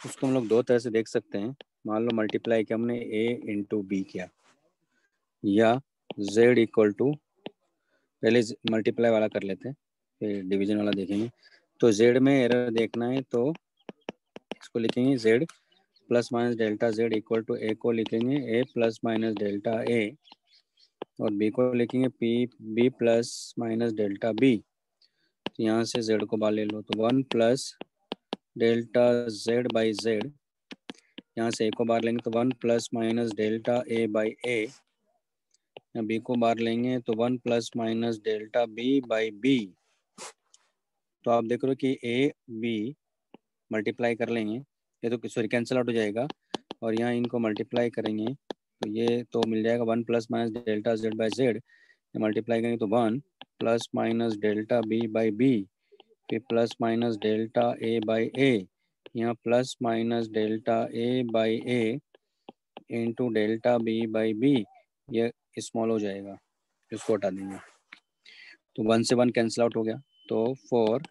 उसको हम लोग दो तरह से देख सकते हैं। मान लो मल्टीप्लाई किया हमने a इंटू बी किया, या z इक्वल टू, पहले मल्टीप्लाई वाला कर लेते हैं फिर डिवीजन वाला देखेंगे। तो z में एरर देखना है तो इसको लिखेंगे z plus minus delta z equal to a को लिखेंगे a plus minus delta a, और b को लिखेंगे b plus minus delta b। तो यहाँ से z को बाहर ले लो तो 1 plus delta z by z, यहाँ से a को बाहर लेंगे तो 1 plus minus delta a by a, यहाँ b को बाहर लेंगे तो 1 plus minus delta b by b। तो आप देख रहे हो कि a b मल्टीप्लाई कर लेंगे, ये तो सॉरी कैंसिल आउट हो जाएगा, और यहाँ इनको मल्टीप्लाई करेंगे तो ये तो मिल जाएगा 1 plus minus delta z by z, multiply करेंगे तो 1 plus minus delta b by b, फिर plus minus delta a by a, यहाँ plus minus delta a by a into delta b by b, ये स्मॉल हो जाएगा, इसको हटा देंगे तो 1 से 1 कैंसिल आउट हो गया। तो फॉर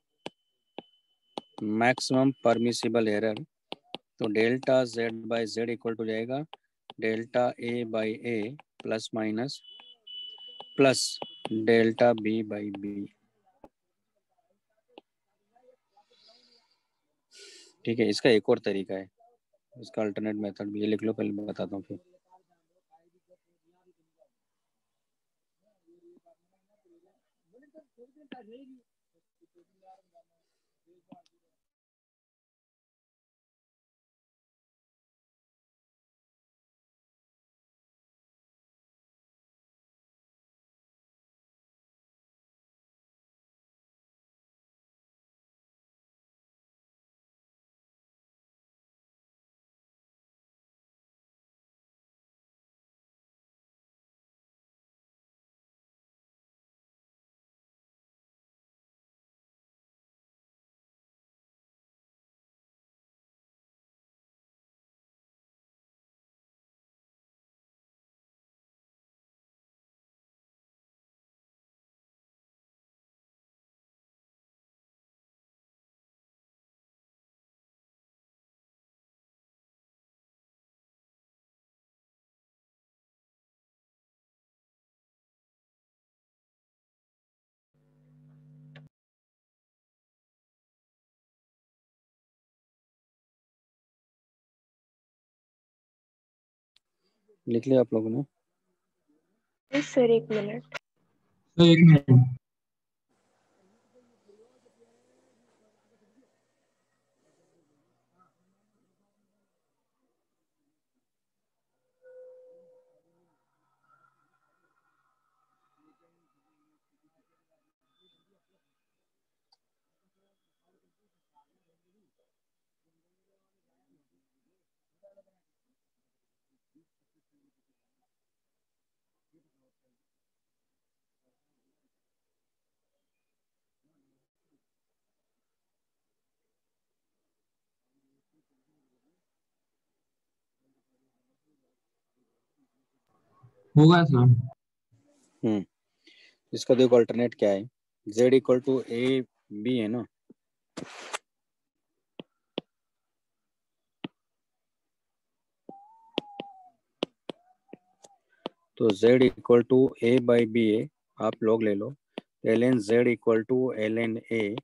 मैक्सिमम परमिसिबल एरर, तो delta z by z equal to जाएगा delta a by a plus minus plus delta b by b। ठीक है, इसका एक और तरीका है, इसका अल्टरनेट मेथड भी, ये लिख लो पहले बताता हूँ फिर। लिख लिया आप लोगों ने? यस सर, एक मिनट। तो एक मिनट। होगा सर। इसका देखो अल्टरनेट क्या है, z equal to A b है ना, तो z equal to a by b है, आप लोग ले लो। L N Z equal to L N A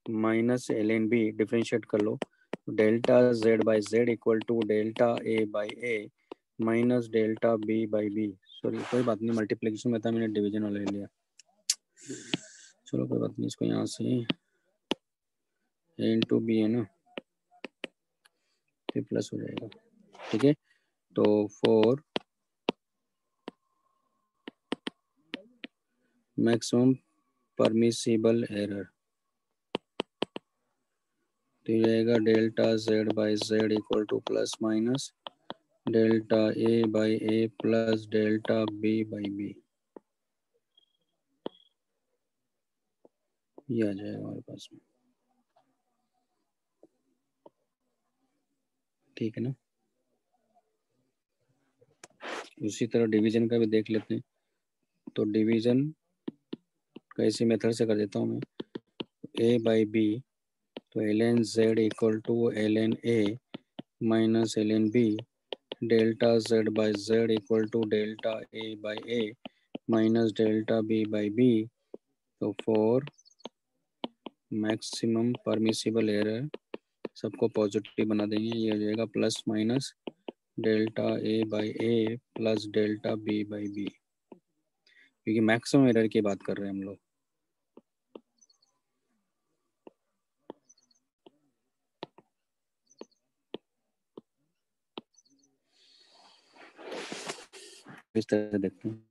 minus L N b, differentiate कर लो। Delta Z by Z equal to delta A by A minus delta B by b. Sorry कोई बात नहीं, मल्टीप्लिकेशन में था, मैंने डिवीजन वाला ले लिया। चलो कोई बात नहीं, इसको यहाँ से ए इंटू बी है ना, फिर प्लस हो जाएगा। ठीक है, तो 4 मैक्सिमम परमिसिबल एरर, तो ये जाएगा delta Z by Z equal to plus minus delta A by A plus delta B by B, ये आ जाएगा हमारे पास में। ठीक है ना, उसी तरह डिवीजन का भी देख लेते हैं। तो डिवीजन कैसी मेथड से कर देता हूँ मैं, ए बाई बी, तो L N Z equal to L N A minus L N B, delta Z by Z equal to delta A by A minus delta B by B. तो 4 maximum permissible error, सबको positive बना देंगे, ये हो जाएगा plus minus delta A by A plus delta B by B, क्योंकि maximum error की बात कर रहे हैं हम लोग। इस तरह देखते हैं।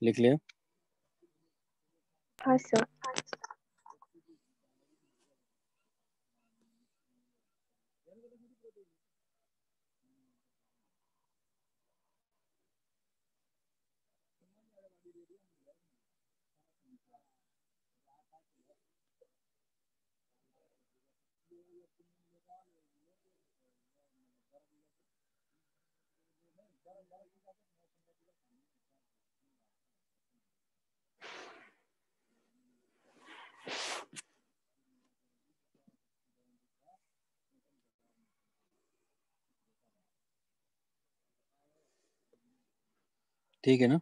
लिख लिया? हाँ सर। ठीक है ना?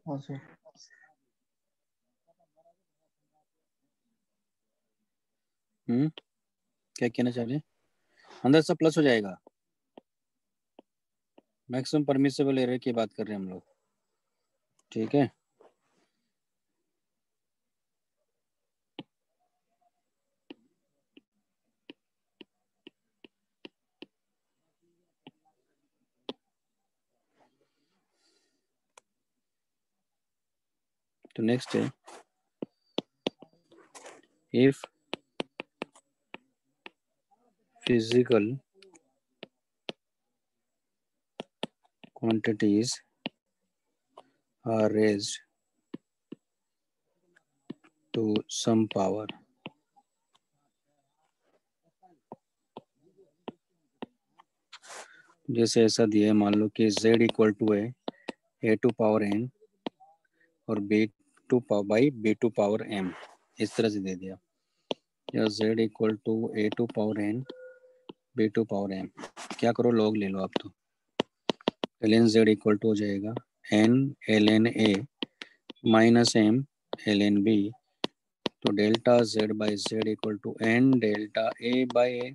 हाँ सर। क्या कहना चाह रहे हैं? अंदर सब प्लस हो जाएगा, मैक्सिमम परमिसिबल एरर की बात कर रहे हैं हम लोग। ठीक है, तो नेक्स्ट है, if physical quantities are raised to some power. जैसे ऐसा दिया है, मान लो कि z इक्वल टू है a2 पावर n और b2 by b2 power m, इस तरह से दे दिया, या z equal to a2 power n b2 power m। क्या करो, लॉग ले लो आप, तो ln z इक्वल टू हो जाएगा n ln a minus m ln b, तो delta z by z equal to n delta a by a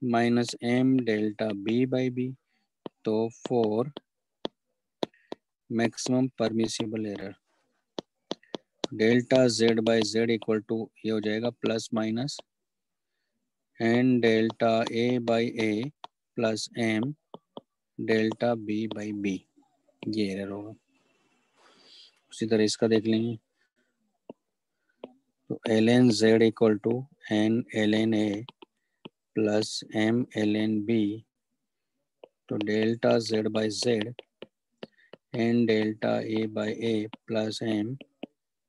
minus m delta b by b, तो for maximum permissible error delta z by z equal to ये हो जाएगा plus minus n delta a by a plus m delta b by b, ये error होगा। उसी तरह इसका देख लेंगे, तो ln z equal to n ln a plus m ln b, तो delta z by z n delta a by a plus m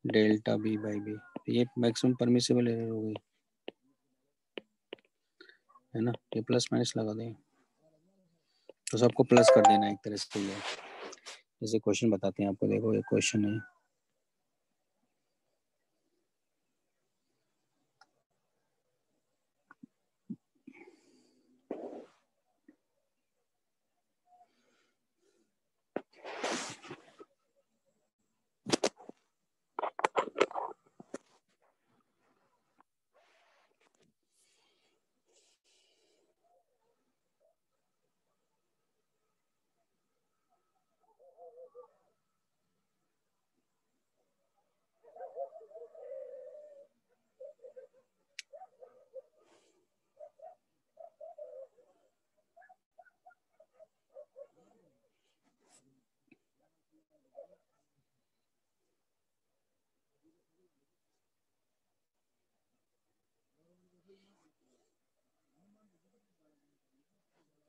delta b by b, ये मैक्सिमम परमिसिबल एरर हो गई है ना। ये प्लस माइनस लगा दें, तो सबको प्लस कर देना एक तरह से। ये जैसे क्वेश्चन बताते हैं आपको, देखो एक क्वेश्चन है,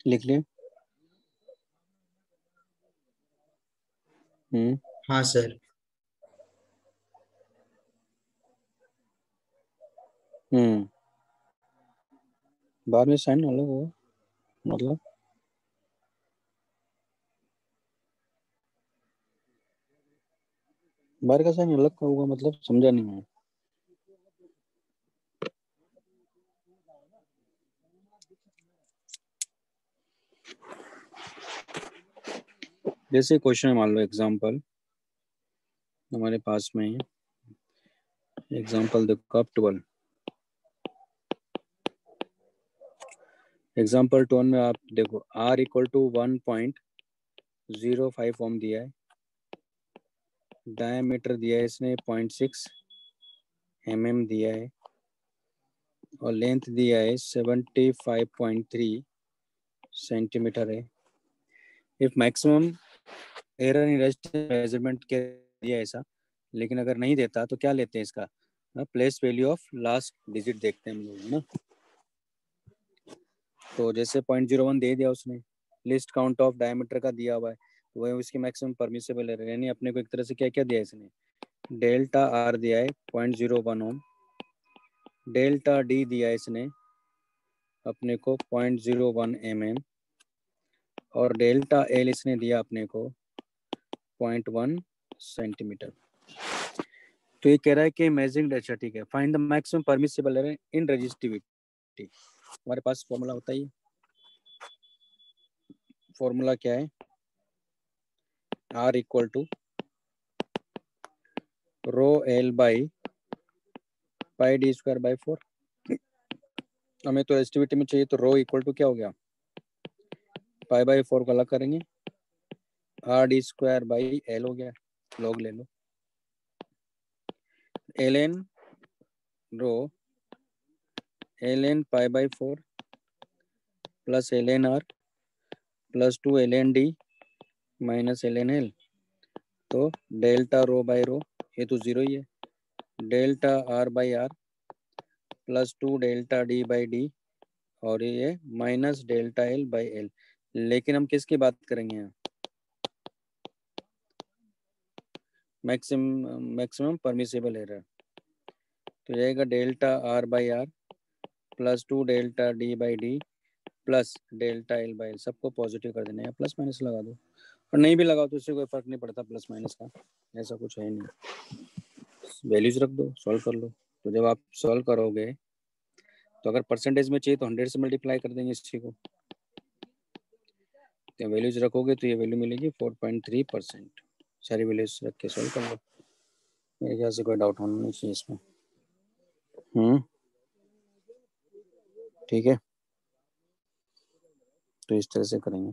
लिख ले। हाँ सर। बाद में साइन अलग होगा, मतलब बाहर का साइन अलग का होगा, मतलब समझा नहीं मैं। जैसे क्वेश्चन मान लो, एग्जांपल हमारे पास में एग्जांपल देखो, आप 12 एग्जांपल 12 में आप देखो r इक्वल टू 1.05 ओम दिया है, डायमीटर दिया है इसने 0.6 mm दिया है, और लेंथ दिया है 75.3 सेंटीमीटर है। If maximum error in measurement के दिया ऐसा, लेकिन अगर नहीं देता तो क्या लेते हैं इसका, place value of last digit देखते हैं हम लोग ना। तो जैसे 0.01 दे दिया उसने, लिस्ट काउंट ऑफ डायमीटर का दिया हुआ है, तो वह उसकी मैक्सिमम परमिसिबल एरर, यानी अपने को एक तरह से क्या क्या दिया इसने, डेल्टा आर दिया है 0.01 ओम, डेल्टा डी दिया है इसने अपने को 0.01 mm, और डेल्टा एल इसने दिया अपने को 0.1 सेंटीमीटर। तो ये कह रहा है कि मेजरिंग, अच्छा ठीक है, find the maximum permissible error in resistivity. हमारे पास फॉर्मूला होता है, फॉर्मूला क्या है, R equal to rho L by pi D square by 4। हमें तो रेजिस्टिविटी में चाहिए, तो रो इक्वल टू क्या हो गया, पाई बाई 4 को अलग करेंगे, r d square by l हो गया, लॉग ले लो, l n rho l n pi by 4 plus L n r plus 2 l N d minus L n l, तो डेल्टा रो बाई रो, ये तो जीरो ही है, delta are by are plus 2 delta D by D, और ये minus delta L by l. लेकिन हम किसकी बात करेंगे यहाँ? Maximum permissible error. तो जाएगा delta are by are plus 2 delta D by D plus delta L by L. सबको पॉजिटिव कर देना है, प्लस माइनस लगा दो, और नहीं भी लगाओ तो उससे कोई फर्क नहीं पड़ता प्लस माइनस का, ऐसा कुछ है नहीं। वैल्यूज रख दो, सॉल्व कर लो। तो जब आप सॉल्व करोगे तो अगर परसेंटेज में चाहिए तो 100 से मल्टीप्लाई कर देंगे इस चीज को, तो वैल्यूज रखोगे तो ये वैल्यू मिलेगी 4.3%। सारी वैल्यूज रख के सॉल्व कर लो, मेरे ख्याल से कोई डाउट होना नहीं चाहिए इसमें। ठीक है, तो इस तरह से करेंगे।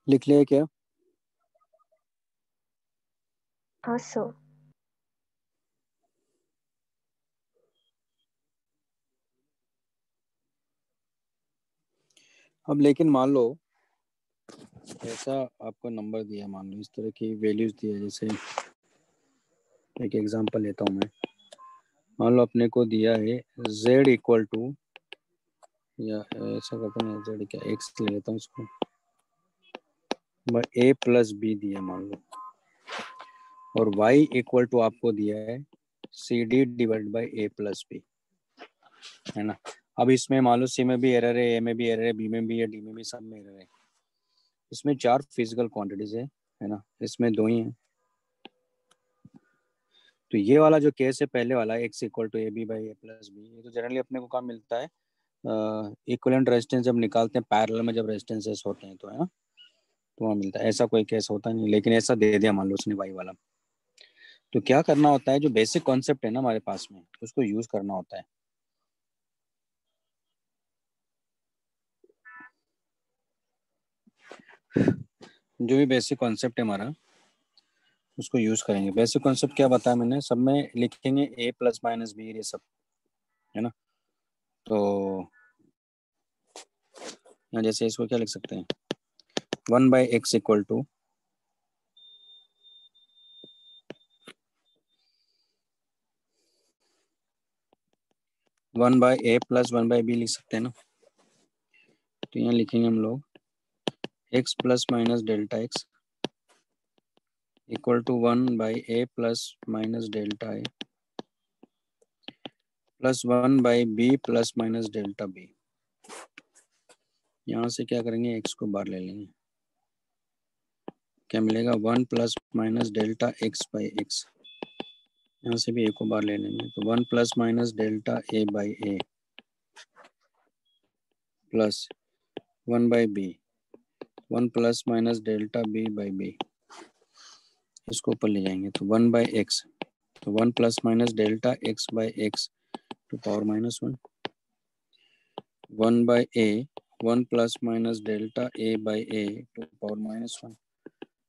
लिख लिया क्या? हाँ सर। अब लेकिन मान लो ऐसा आपको नंबर दिया, मान लो इस तरह की वैल्यूज दिया, जैसे एक एग्जांपल लेता हूँ मैं। मान लो अपने को दिया है z इक्वल टू, या ऐसा करता हूँ z क्या x ले लेता हूँ इसको, a प्लस बी दिया मान लो, और y इक्वल टू आपको दिया है C D divide by A plus B, है ना। अब इसमें मान लो सी में भी एरर है, ए में भी एरर है, बी में भी है, डी में भी, सब में एरर है। इसमें 4 फिजिकल क्वांटिटीज है ना, इसमें 2 ही है। तो ये वाला जो केस है पहले वाला x equal to A B by A plus B, ये तो जनरली अपने को कहाँ मिलता है? इक्विवेलेंट रेजिस्टेंस जब निकालते हैं पैरेलल में, जब रेजिस्टेंसेस होते हैं तो, है ना, तो वहाँ मिलता है। ऐसा कोई केस होता नहीं, लेकिन ऐसा दे दिया मान लो उसने y वाला। तो क्या करना होता है, जो बेसिक कॉन्सेप्ट है ना हमारे पास में, उसको यूज करना होता है। जो भी बेसिक कॉन्सेप्ट है हमारा, उसको यूज करेंगे। बेसिक कॉन्सेप्ट क्या बताया मैंने, सब में लिखेंगे a प्लस माइनस बी, ये सब, है ना। तो यहाँ जैसे इसको क्या लिख सकते हैं, 1 by X equal to 1 by A plus 1 by B लिख सकते हैं ना। तो यहाँ लिखेंगे हम लोग x plus minus delta X equal to 1 by A plus minus delta A plus 1 by B plus minus delta B. यहाँ से क्या करेंगे, x को बाहर ले लेंगे, क्या मिलेगा, 1 plus minus delta X by x. यहाँ से भी a को बाहर ले लेंगे, तो 1 plus minus delta A by A plus 1 by B, 1 plus minus delta B by B. इसको ऊपर ले जाएंगे तो 1 बाई एक्स, तो 1 plus minus delta X by X to power minus 1, 1 by A, 1 plus minus delta A by A to power minus 1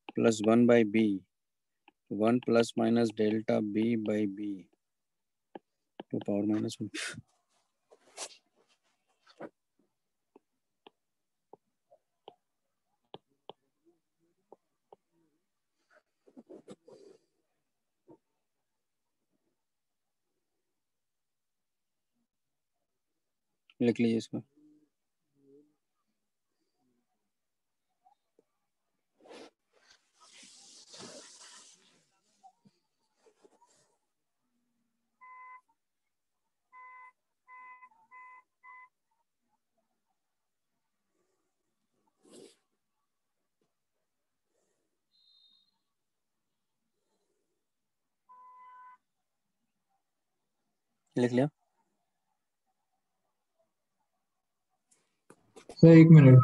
plus 1 by B, 1 plus minus delta B by B to power minus 1। लिख लीजिए इसको। लिख लिया? Sir 1 minute.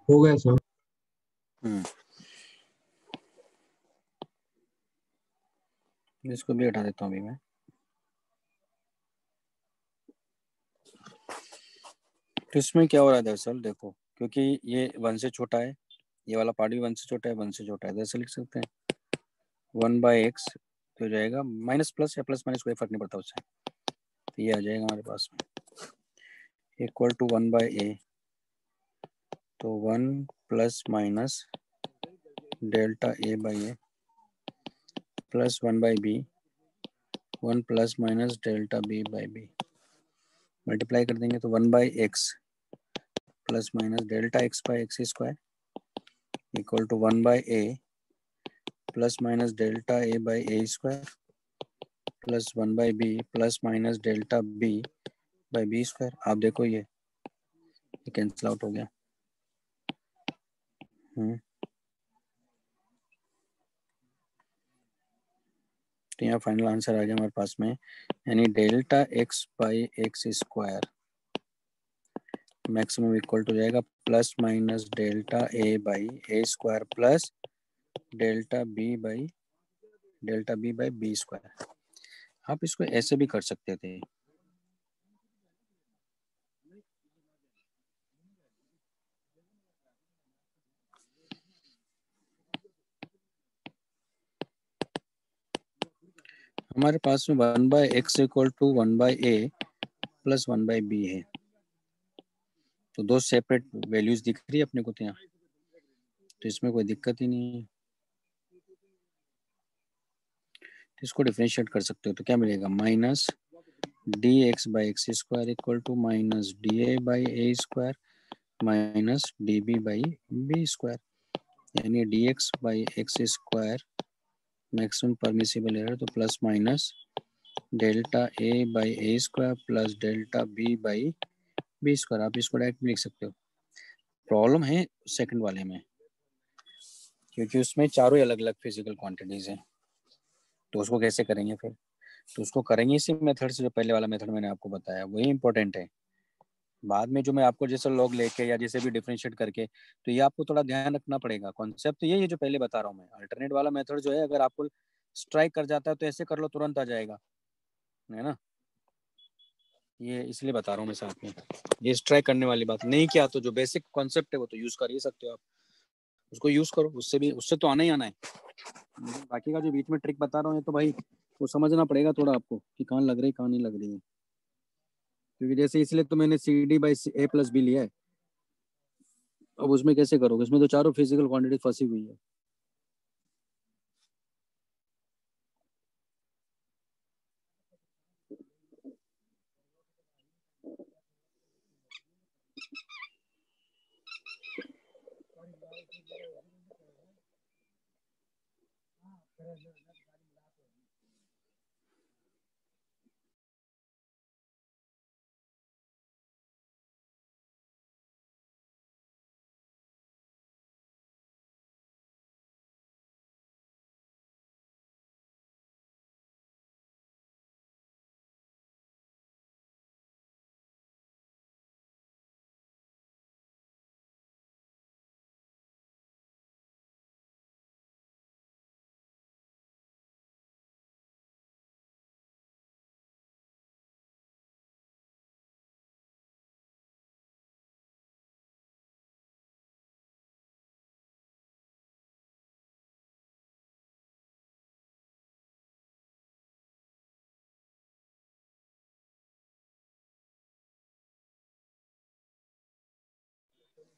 हो गया sir. इसको भी हटा देता हूँ अभी मैं। तो इसमें क्या हो रहा है दरअसल, देखो, क्योंकि ये 1 से छोटा है, ये वाला पार्ट भी 1 से छोटा है, 1 से छोटा है, दरअसल लिख सकते हैं 1/x तो हो जाएगा माइनस प्लस या प्लस माइनस, कोई फर्क नहीं पड़ता उससे। तो ये आ जाएगा हमारे पास में इक्वल टू 1/a, तो 1 plus minus delta a/a plus 1/b, 1 plus minus delta b/b, multiply कर देंगे तो 1/x plus minus delta x/x² equal to 1/a plus minus delta a/a² plus 1/b plus minus delta b/b²। आप देखो ये cancel out हो गया। तो यहाँ फाइनल आंसर आ गया हमारे पास में, यानी delta x/x² maximum equal to जाएगा plus minus delta a/a² plus delta b/b²। आप इसको ऐसे भी कर सकते थे, हमारे पास में 1/x equal to 1/a plus 1/b है, तो दो सेपरेट वैल्यूज दिख रही है अपने को, तो यहाँ तो इसमें कोई दिक्कत ही नहीं है। तो इसको डिफरेंशिएट कर सकते हो, तो क्या मिलेगा, minus dx/x² equal to minus da/a² minus db/b², यानी dx/x² मैक्सिमम परमिसिबल एरर, तो plus minus delta a/a² plus delta b/b²। आप इसको डायरेक्ट लिख सकते हो। प्रॉब्लम है सेकंड वाले में, क्योंकि उसमें चारों अलग अलग फिजिकल क्वांटिटीज हैं, तो उसको कैसे करेंगे फिर, तो उसको करेंगे इसी मेथड से, जो पहले वाला मेथड मैंने आपको बताया वही इंपॉर्टेंट है। बाद में जो मैं आपको जैसे लॉग लेके या जैसे भी डिफरेंशिएट करके, तो ये आपको थोड़ा ध्यान रखना पड़ेगा। कॉन्सेप्ट तो यही है जो पहले बता रहा हूँ मैं। अल्टरनेट वाला मेथड जो है, अगर आपको स्ट्राइक कर जाता है तो ऐसे कर लो, तुरंत आ जाएगा, है ना। ये इसलिए बता रहा हूँ मैं साथ में, ये स्ट्राइक करने वाली बात नहीं। किया तो जो बेसिक कॉन्सेप्ट है वो तो यूज कर ही सकते हो आप, उसको यूज करो, उससे तो आना ही आना है। बाकी का जो बीच में ट्रिक बता रहा हूँ तो भाई वो समझना पड़ेगा थोड़ा आपको, कि कहाँ लग रही है कहाँ नहीं लग रही है। क्योंकि जैसे इसलिए तो मैंने CD/A+B लिया है। अब उसमें कैसे करोगे, इसमें तो चारों फिजिकल क्वांटिटी फंसी हुई है।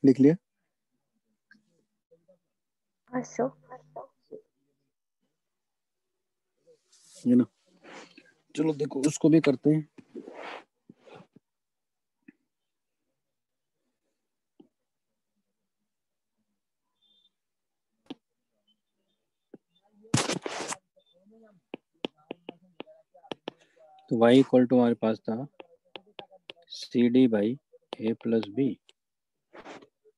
लिख लिया? हाँ सर। है ना? चलो देखो उसको भी करते हैं। तो y इक्वल टू हमारे पास था C D by A plus B.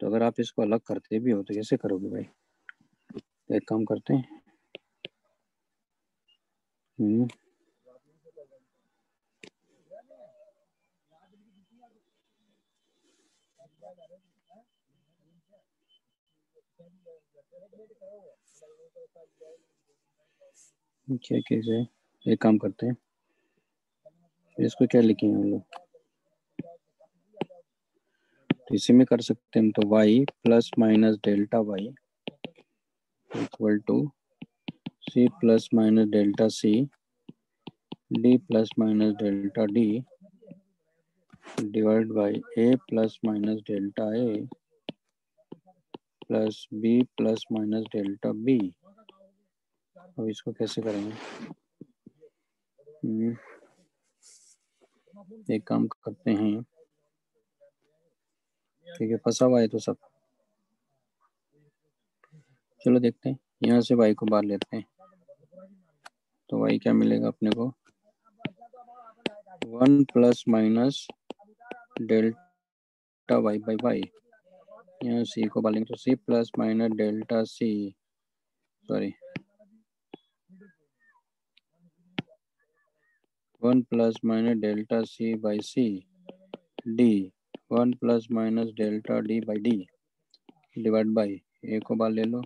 तो अगर आप इसको अलग करते भी हो तो कैसे करोगे भाई? तो एक काम करते हैं, क्या कैसे एक काम करते हैं, इसको क्या लिखेंगे हम लोग? तो इसी में कर सकते हैं हम। तो y plus minus delta Y equal to C plus minus delta C D plus minus delta D divide by A plus minus delta A plus B plus minus delta B. अब इसको कैसे करेंगे? एक काम करते हैं, ठीक है, फंसा हुआ है तो सब। चलो देखते हैं, यहाँ से y को बाहर लेते हैं। तो y क्या मिलेगा अपने को? 1 plus minus delta y by Y. यहाँ c को बाहर लेंगे तो c plus minus delta c, sorry 1 plus minus delta c by c D 1 plus minus delta d by D divide by a को बाहर ले लो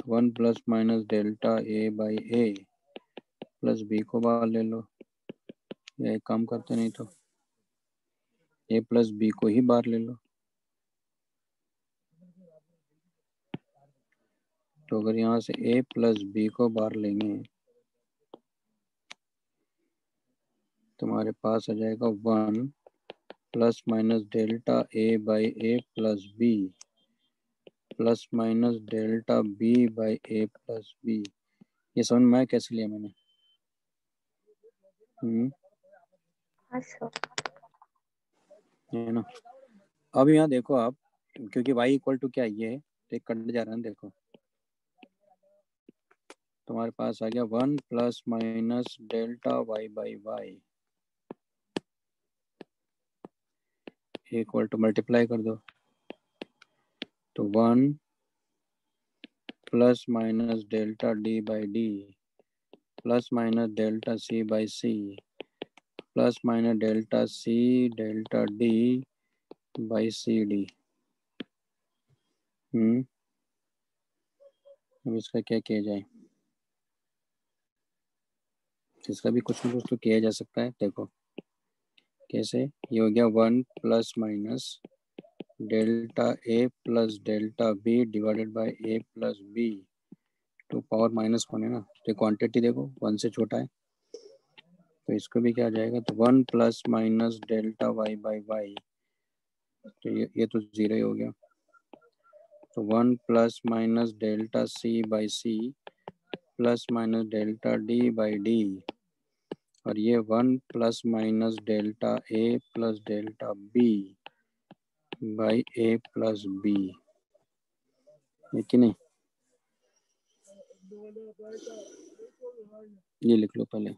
1 plus minus delta a by a plus b को बाहर ले लो। या एक काम करते नहीं तो a प्लस b को ही बाहर ले लो। तो अगर यहाँ से a प्लस b को बाहर लेंगे तुम्हारे पास आ जाएगा 1 plus minus delta a by a plus b plus minus delta b by a plus b। ये समझ में कैसे लिया मैंने? हाँ सर। है ना? अब यहाँ देखो आप, क्योंकि y इक्वल टू क्या ये है तो एक कट जा रहा है, देखो तुम्हारे पास आ गया 1 plus minus delta y by Y equal to multiply कर दो तो 1 plus minus delta D by D plus minus delta C by C plus minus delta C delta D by C D. अब इसका क्या किया जाए? इसका भी कुछ ना कुछ तो किया जा सकता है। देखो कैसे, ये हो गया 1 plus minus delta A plus delta B divided by A plus B to power minus 1 है ना, तो क्वांटिटी देखो 1 से छोटा है तो इसको भी क्या आ जाएगा? तो 1 plus minus delta Y by Y, तो ये तो 0 ही हो गया। तो 1 plus minus delta C by C plus minus delta D by D, और ये 1 plus minus delta A plus delta B by A plus B, है कि नहीं? ये लिख लो पहले।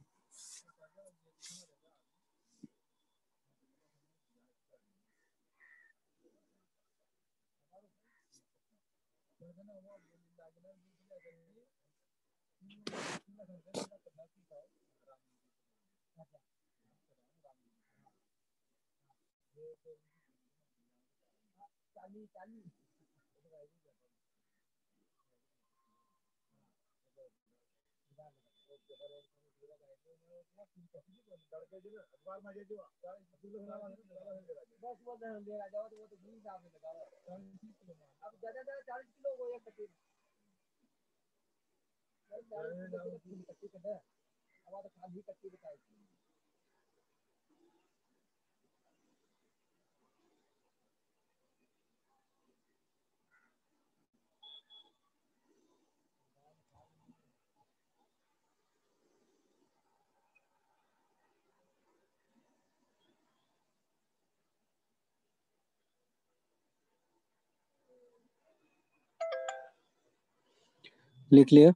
लिख लिया?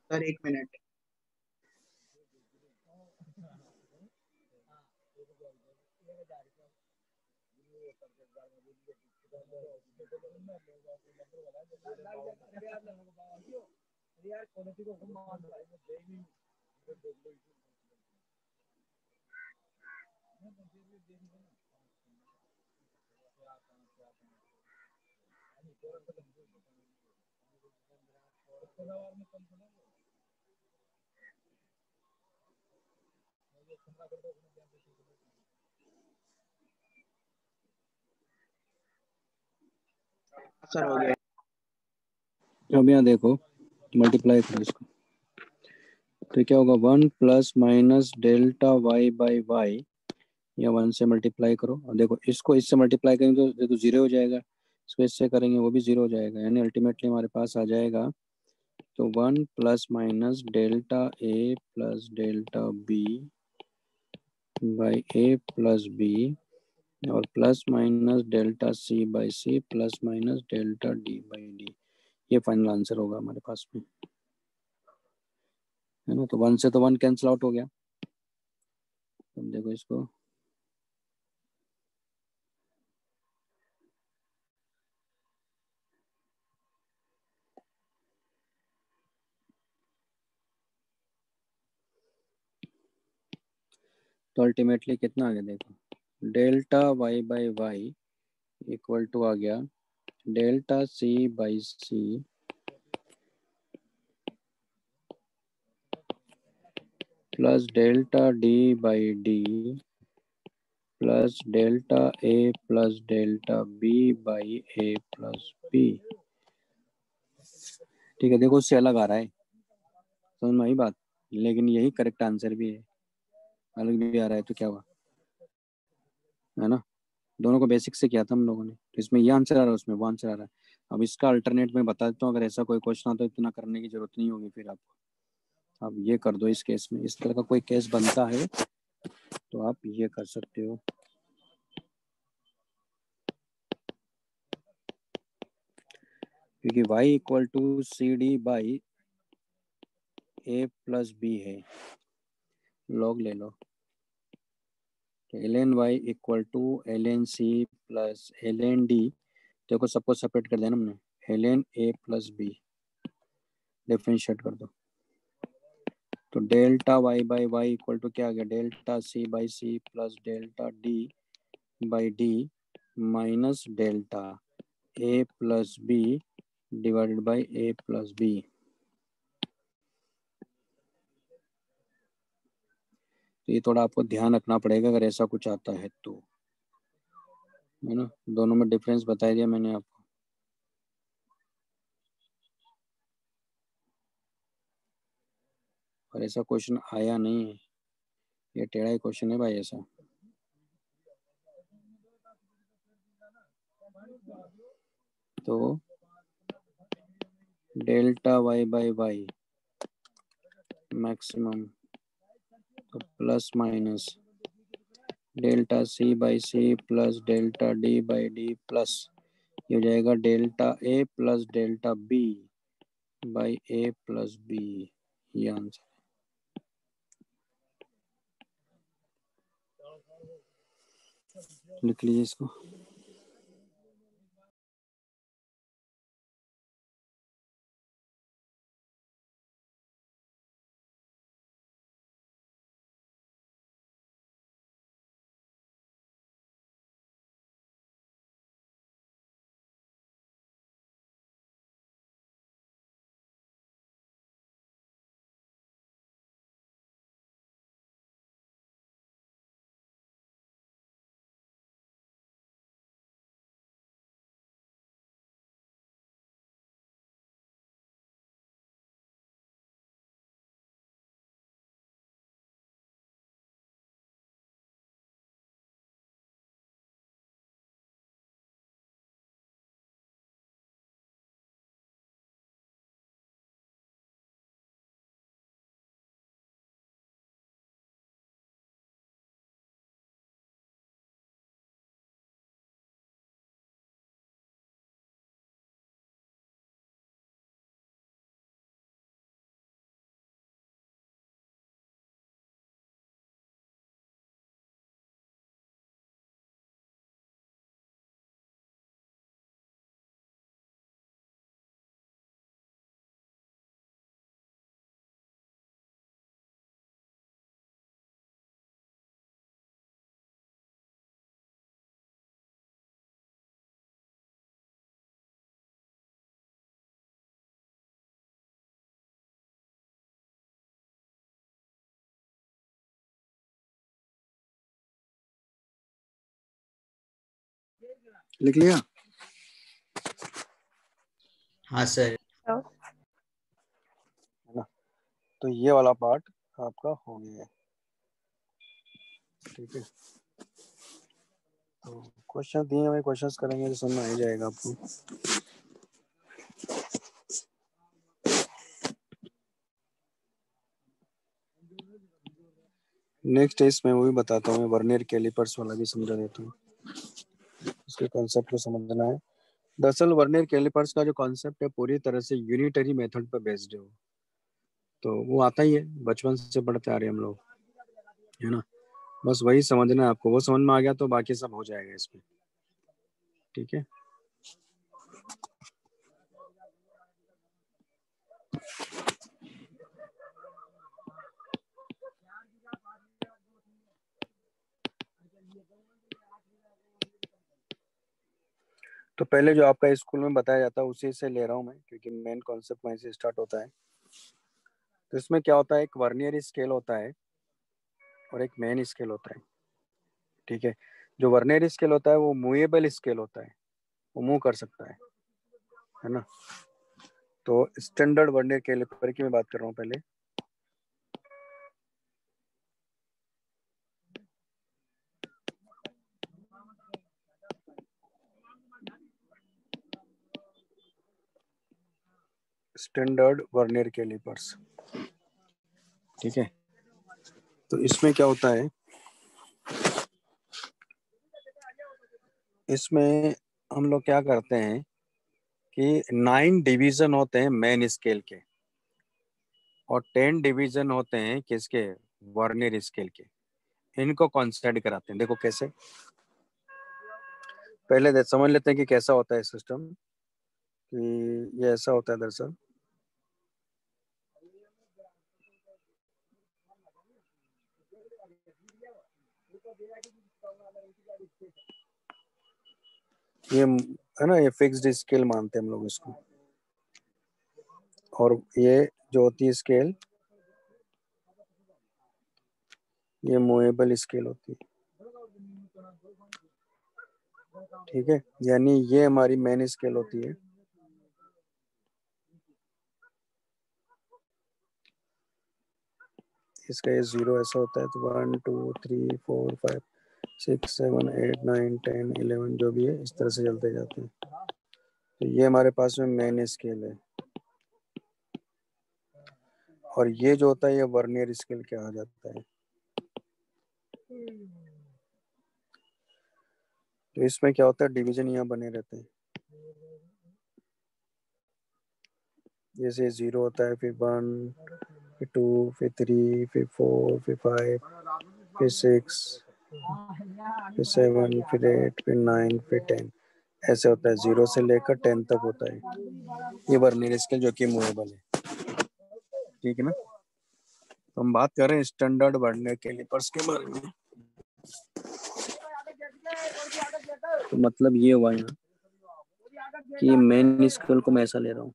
Sir 1 minute. सर हो गया। अब यहाँ देखो, मल्टीप्लाई करो इसको, तो क्या होगा 1 plus minus delta Y by Y, या 1 से मल्टीप्लाई करो। और देखो इसको इससे मल्टीप्लाई करेंगे तो देखो 0 हो जाएगा, इसको इससे करेंगे वो भी 0 हो जाएगा, यानी अल्टीमेटली हमारे पास आ जाएगा तो 1 plus minus delta A plus delta B by A plus b, और plus minus delta C by C plus minus delta D by d. ये फाइनल आंसर होगा हमारे पास में, है ना। तो 1 से तो 1 कैंसिल आउट हो गया। अब देखो इसको, तो अल्टीमेटली कितना आ गया देखो, delta Y by Y equal to आ गया delta C by C plus delta D by D plus delta A plus delta B by A plus b. ठीक है, देखो उससे अलग आ रहा है, समझ में आई बात, लेकिन यही करेक्ट आंसर भी है। अलग भी आ रहा है तो क्या हुआ, है ना। दोनों को बेसिक से किया था हम लोगों ने, तो इसमें ये आंसर आ रहा है, उसमें वो आंसर आ रहा है। अब इसका अल्टरनेट में बता देता हूँ, अगर ऐसा कोई क्वेश्चन आता है तो इतना करने की जरूरत नहीं होगी फिर आपको। आप ये कर दो, इस केस में इस तरह का कोई केस बनता है तो आप ये कर सकते हो। क्योंकि y equal to C D by A plus B है, लॉग ले लो, तो L N Y equal to L N C plus L N D, देखो सबको सेपरेट कर देना हमने, L N A plus B differentiate कर दो, तो delta Y by Y equal to क्या आ गया, delta C by C plus delta D by D minus delta A plus B divided by A plus B. तो ये थोड़ा आपको ध्यान रखना पड़ेगा अगर ऐसा कुछ आता है तो, है ना। दोनों में डिफरेंस बता दिया मैंने आपको। और ऐसा क्वेश्चन आया नहीं है, ये टेढ़ा ही क्वेश्चन है भाई ऐसा। तो delta Y by y maximum, तो plus minus delta C by C plus delta D by D plus ये हो जाएगा delta A plus delta B by A plus B. ये आंसर लिख लीजिए इसको। लिख लिया? हाँ सर। So, है ना? तो ये वाला पार्ट आपका हो गया है, ठीक है। तो क्वेश्चन दिए हुए क्वेश्चंस करेंगे तो समझ में आ ही जाएगा आपको। नेक्स्ट इसमें वो भी बताता हूँ, मैं वर्नियर कैलिपर्स वाला भी समझा देता हूँ, उसके कॉन्सेप्ट को समझना है। दरअसल वर्नियर कैलिपर्स का जो कॉन्सेप्ट है पूरी तरह से यूनिटरी मेथड पर बेस्ड है वो, तो वो आता ही है, बचपन से पढ़ते आ रहे हैं हम लोग, है ना। बस वही समझना है आपको, वो समझ में आ गया तो बाकी सब हो जाएगा इसमें, ठीक है। तो पहले जो आपका स्कूल में बताया जाता है उसी से ले रहा हूँ मैं, क्योंकि मेन कॉन्सेप्ट वहीं से स्टार्ट होता है। तो इसमें क्या होता है, एक वर्नियर स्केल होता है और एक मेन स्केल होता है, ठीक है। जो वर्नियर स्केल होता है वो मूवेबल स्केल होता है, वो मूव कर सकता है ना। तो स्टैंडर्ड वर्नियर कैलिपर की मैं बात कर रहा हूँ पहले। स्टैंडर्ड वर्नियर कैलिपर्स, ठीक है। तो इसमें क्या होता है, इसमें हम लोग क्या करते हैं कि 9 डिवीजन होते हैं मेन स्केल के और 10 डिवीजन होते हैं किसके, वर्नियर स्केल के। इनको कॉन्सेप्ट कराते हैं, देखो कैसे। पहले समझ लेते हैं कि कैसा होता है सिस्टम, कि ये ऐसा होता है दरअसल। ये है ना, ये फिक्स्ड स्केल मानते हैं हम लोग इसको, और ये जो होती है स्केल, ये मूवेबल स्केल होती है, ठीक है। यानी ये हमारी मेन स्केल होती है, इसका ये 0 ऐसा होता है, तो 1 2 3 4 5 6 7 8 9 10 11 जो भी है इस तरह से चलते जाते हैं। तो ये हमारे पास में मेन स्केल है, और ये जो होता है ये वर्नियर स्केल कहा जाता है। तो इसमें क्या होता है, डिवीजन यहाँ बने रहते हैं, जैसे 0 होता है, फिर 1, फिर 2, फिर 3, फिर 4, फिर 5, फिर 6, फिर 7, फिर 8, फिर 9, फिर 10, ऐसे होता है। 0 से लेकर 10 तक होता है ये वर्नियर स्केल, जो कि मूवेबल है, ठीक है ना। तो हम बात कर रहे हैं स्टैंडर्ड वर्नियर कैलिपर्स के बारे में। तो मतलब ये हुआ यहाँ कि मेन स्केल को मैं ऐसा ले रहा हूँ,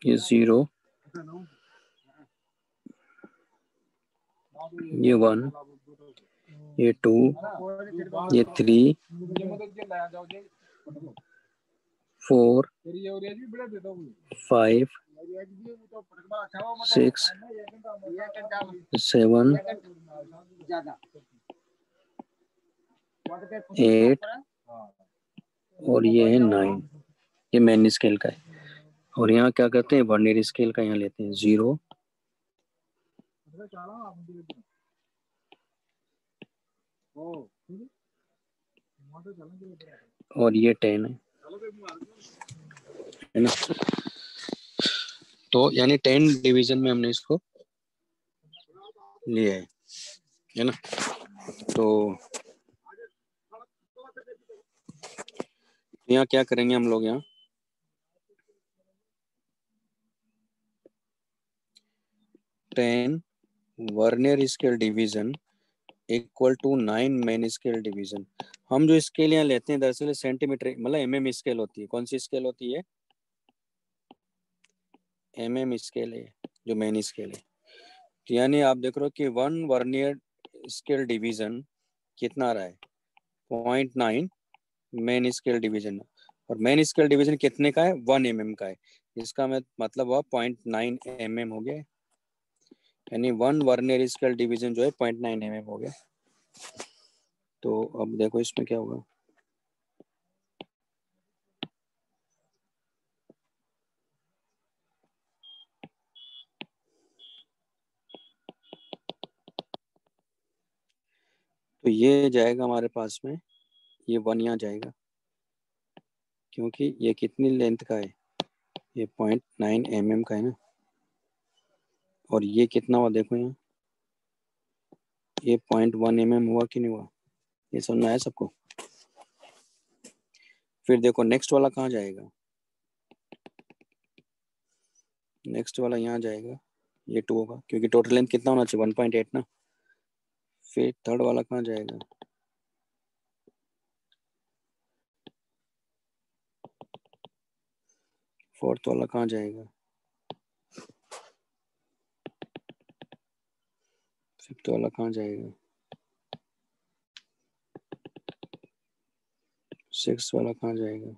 ये 0, ये 1, ये 2, ये 3, 4, 5, 6, 7, 8 और ये है 9, ये मेन स्केल का है। और यहाँ क्या करते हैं, वर्नियर स्केल का यहाँ लेते हैं 0, और ये 10 है ना। तो यानी 10 डिवीजन में हमने इसको लिया है ना। तो यहाँ क्या करेंगे हम लोग, यहाँ 10 vernier scale division equal to 9 main scale division. हम जो स्केल यहाँ लेते हैं दरअसल सेंटीमीटर मतलब एमएम स्केल होती है। कौन सी स्केल होती है? एमएम स्केल है जो मेन स्केल है। तो यानी आप देख रहे हो कि 1 वर्नियर स्केल डिवीजन कितना आ रहा है? 0.9 मेन स्केल डिवीजन। और मेन स्केल डिवीजन कितने का है? 1 mm का है। इसका मतलब हुआ 0.9 mm हो गया। यानी 1 वर्नियर स्केल डिवीजन जो है 0.9 mm हो गया। तो अब देखो इसमें क्या होगा। तो ये जाएगा हमारे पास में, ये 1 यहाँ जाएगा क्योंकि ये कितनी लेंथ का है? ये 0.9 mm का है ना। और ये कितना हुआ देखो यहाँ, ये 0.1 mm हुआ कि नहीं हुआ? ये समझ में आया सबको? फिर देखो नेक्स्ट वाला कहाँ जाएगा? नेक्स्ट वाला यहाँ जाएगा, ये 2 होगा क्योंकि टोटल लेंथ कितना होना चाहिए? 1.8 ना। फिर थर्ड वाला कहाँ जाएगा? फोर्थ वाला कहाँ जाएगा? फिफ्थ वाला कहाँ जाएगा? सिक्स वाला कहाँ जाएगा?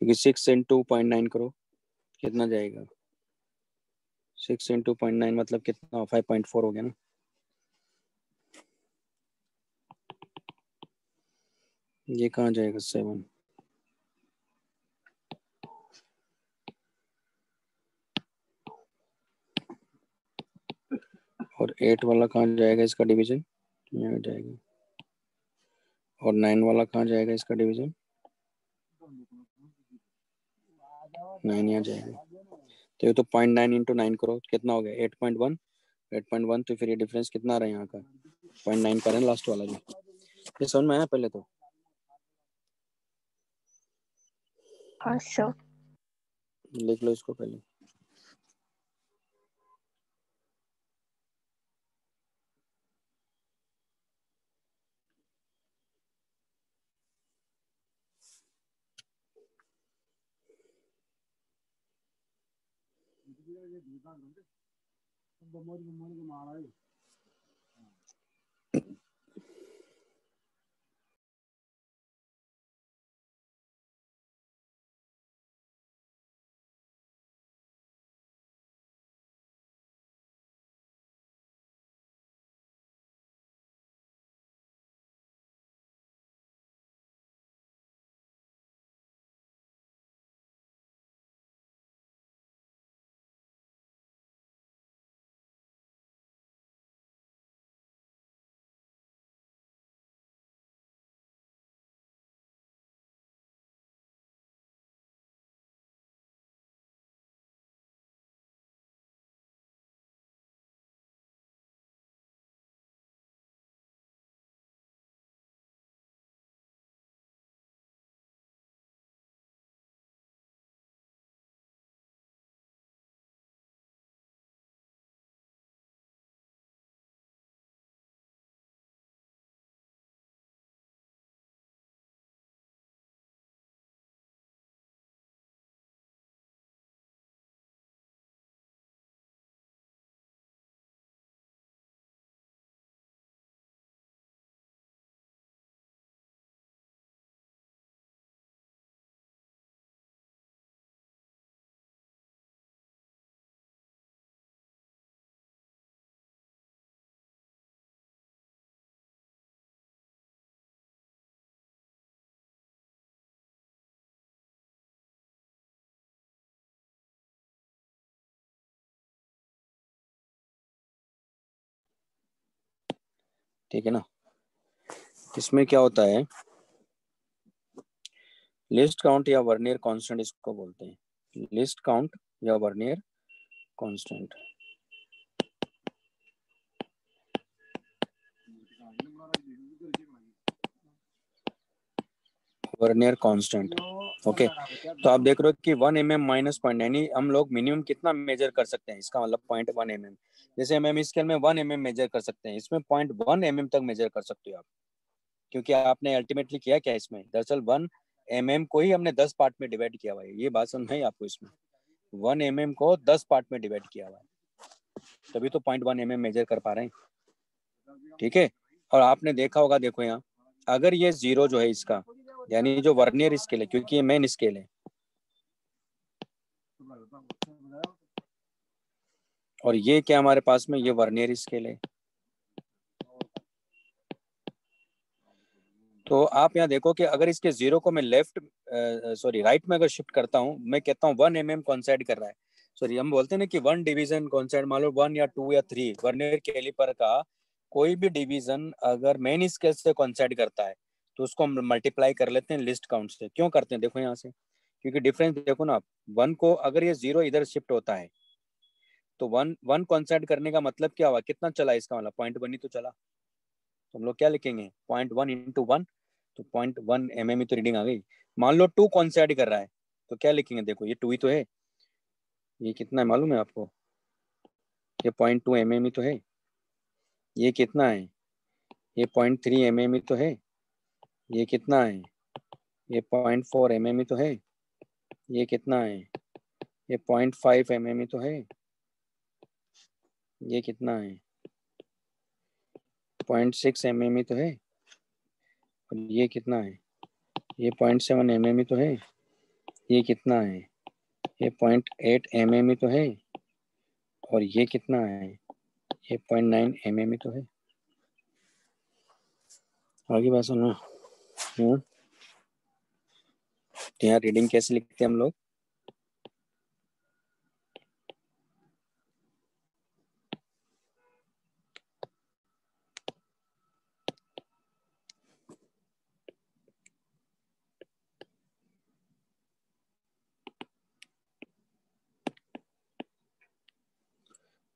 क्योंकि 6 इंटू 0.9 करो कितना जाएगा? 6 इंटू 0.9 मतलब कितना? 5.4 हो गया ना। ये कहाँ जाएगा? 7। और 8 वाला कहाँ जाएगा इसका डिवीजन? यहाँ जाएगा। और 9 वाला कहाँ जाएगा इसका डिवीजन? 9 यहाँ जाएगा। तो ये तो 0.9 इंटू 9 करो कितना हो गया? 8.1। 8.1 तो फिर ये डिफरेंस कितना आ रहा है यहाँ का? 0.9 का है लास्ट वाला भी। ये समझ में आया पहले तो? हाँ सर। लिख लो इसको पहले। ठीक है ना। इसमें क्या होता है, लिस्ट काउंट या वर्नियर कांस्टेंट इसको बोलते हैं। लिस्ट काउंट या vernier constant. Vernier constant. Okay, तो आप देख रहे हो कि 1 mm माइनस पॉइंट, यानी हम लोग मिनिमम कितना मेजर कर सकते हैं, इसका मतलब 0.1 mm। जैसे mm स्केल में 1 mm मेजर कर सकते हैं, इसमें 0.1 mm तक मेजर कर सकते हो आप, क्योंकि आपने अल्टीमेटली किया क्या इसमें, दरअसल 1 mm को ही हमने 10 पार्ट में डिवाइड किया हुआ है। ये बात समझ आई आपको, इसमें 1 mm को 10 पार्ट में डिवाइड किया हुआ है, तभी तो 0.1 mm मेजर कर पा रहे हैं। ठीक है, और आपने देखा होगा, देखो यहाँ अगर ये 0 जो है इसका, यानी जो वर्नियर स्केल है, क्योंकि ये मेन स्केल है, और ये क्या हमारे पास में, ये वर्नियर स्केल है। तो आप यहाँ देखो कि अगर इसके 0 को मैं लेफ्ट राइट में अगर शिफ्ट करता हूँ, मैं कहता हूँ 1 mm कॉन्साइड कर रहा है। सॉरी, हम बोलते हैं ना कि 1 डिवीजन कॉन्साइड, मान लो 1 या 2 या 3 वर्नियर कैलिपर का कोई भी डिवीजन अगर मेन स्केल से कॉन्साइड करता है, तो उसको हम मल्टीप्लाई कर लेते हैं लिस्ट काउंट से। क्यों करते हैं, देखो यहाँ से, क्योंकि डिफरेंस देखो ना आप, 1 को अगर ये 0 इधर शिफ्ट होता है, तो 1 कॉन्साइड करने का मतलब क्या हुआ, कितना चला इसका मतलब 0.1 ही तो चला। तो हम लोग क्या लिखेंगे, 0.1 इंटू 1, तो 0.1 mm ही तो रीडिंग आ गई। मान लो 2 कॉन्साइड कर रहा है, तो क्या लिखेंगे, देखो ये 2 ही तो है, ये कितना है मालूम है आपको, ये 0.2 mm ही तो है। ये कितना है, ये 0.3 mm ही तो है। ये कितना है, ये 0.4 mm ही तो है। ये कितना है, ये 0.5 mm ही तो है। ये कितना है, 0.6 mm ही तो है। और ये कितना है, ये 0.7 mm ही तो है। ये कितना है, ये 0.8 mm ही तो है। और ये कितना है, ये 0.9 mm ही तो है। आगे बात सुनो। तो यहाँ रीडिंग कैसे लिखते हैं हम लोग,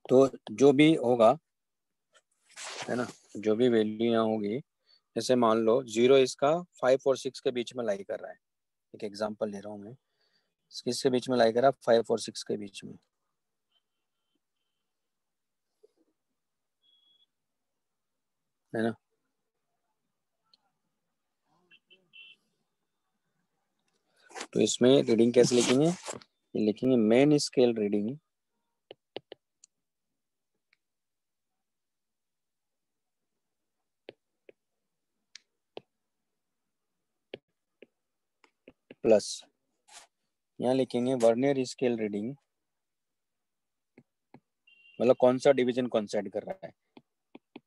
तो जो भी होगा, है ना, जो भी वैल्यू यहाँ होगी, जैसे मान लो 0 इसका 5 और 6 के बीच में लाई कर रहा है। एक एग्जांपल ले रहा हूँ मैं, किसके बीच में लाई कर रहा है, 5 और 6 के बीच में, है ना। तो इसमें रीडिंग कैसे लिखेंगे, ये लिखेंगे मेन स्केल रीडिंग प्लस, यहाँ लिखेंगे वर्नियर स्केल रीडिंग, मतलब कौन सा डिवीजन कॉन्साइड कर रहा है,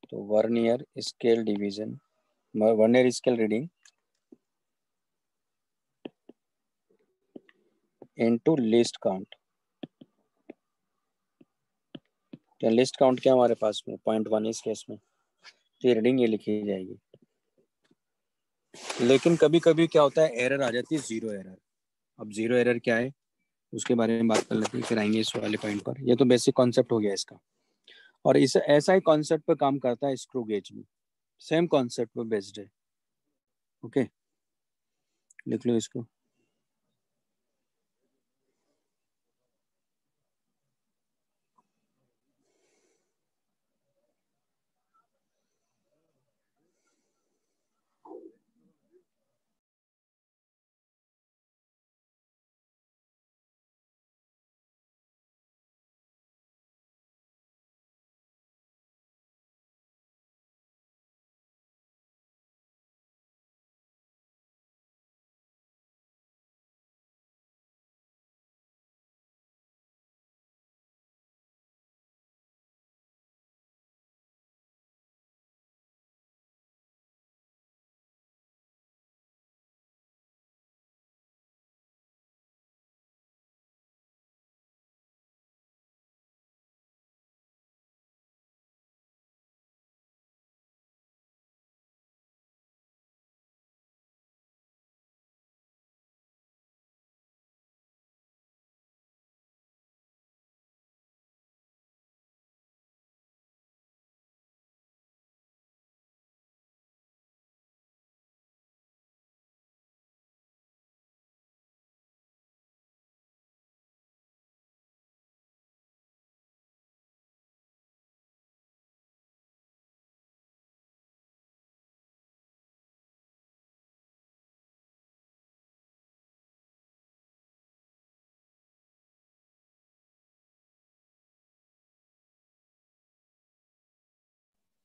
तो vernier scale division, vernier scale reading into list count. तो लिस्ट काउंट क्या हमारे पास में 0.1 इस केस में, तो ये रीडिंग ये लिखी जाएगी। लेकिन कभी कभी क्या होता है, एरर आ जाती है, 0 एरर। अब 0 एरर क्या है उसके बारे में बात कर लेते हैं, फिर आएंगे इस वाले पॉइंट पर। ये तो बेसिक कॉन्सेप्ट हो गया इसका, और इस ऐसा ही कॉन्सेप्ट पर काम करता है स्क्रू गेज में, सेम कॉन्सेप्ट पर बेस्ड है। ओके, लिख लो इसको।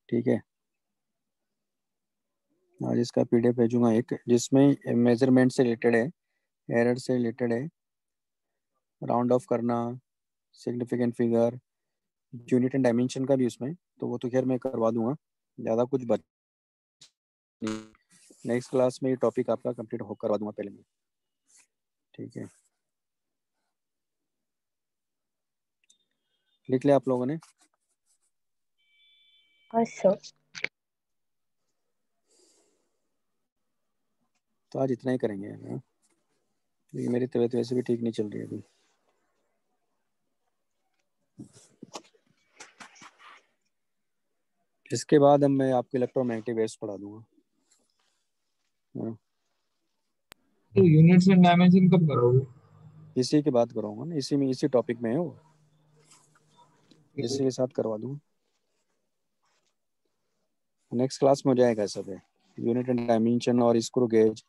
ठीक है। आज इसका PDF भेजूंगा एक, जिसमें मेजरमेंट से रिलेटेड है, एरर से रिलेटेड है, राउंड ऑफ करना, significant figure, unit and dimension का भी उसमें, तो वो तो खैर मैं करवा दूंगा, ज़्यादा कुछ बच नहीं। नेक्स्ट क्लास में ये टॉपिक आपका कंप्लीट हो करवा दूंगा पहले मैं, ठीक है। लिख लिया आप लोगों ने? हाँ सर। तो आज इतना ही करेंगे, हाँ? क्योंकि मेरी तबीयत वैसे भी ठीक नहीं चल रही है अभी। इसके बाद अब मैं आपको इलेक्ट्रोमैग्नेटिक वेव्स पढ़ा दूंगा, हाँ? तो यूनिट्स एंड डायमेंशन कब करोगे? इसी की बात करूँगा ना, इसी में, इसी टॉपिक में है वो, इसी के साथ करवा दूंगा। नेक्स्ट क्लास में हो जाएगा सब है, यूनिट एंड डायमेंशन और स्क्रू गेज,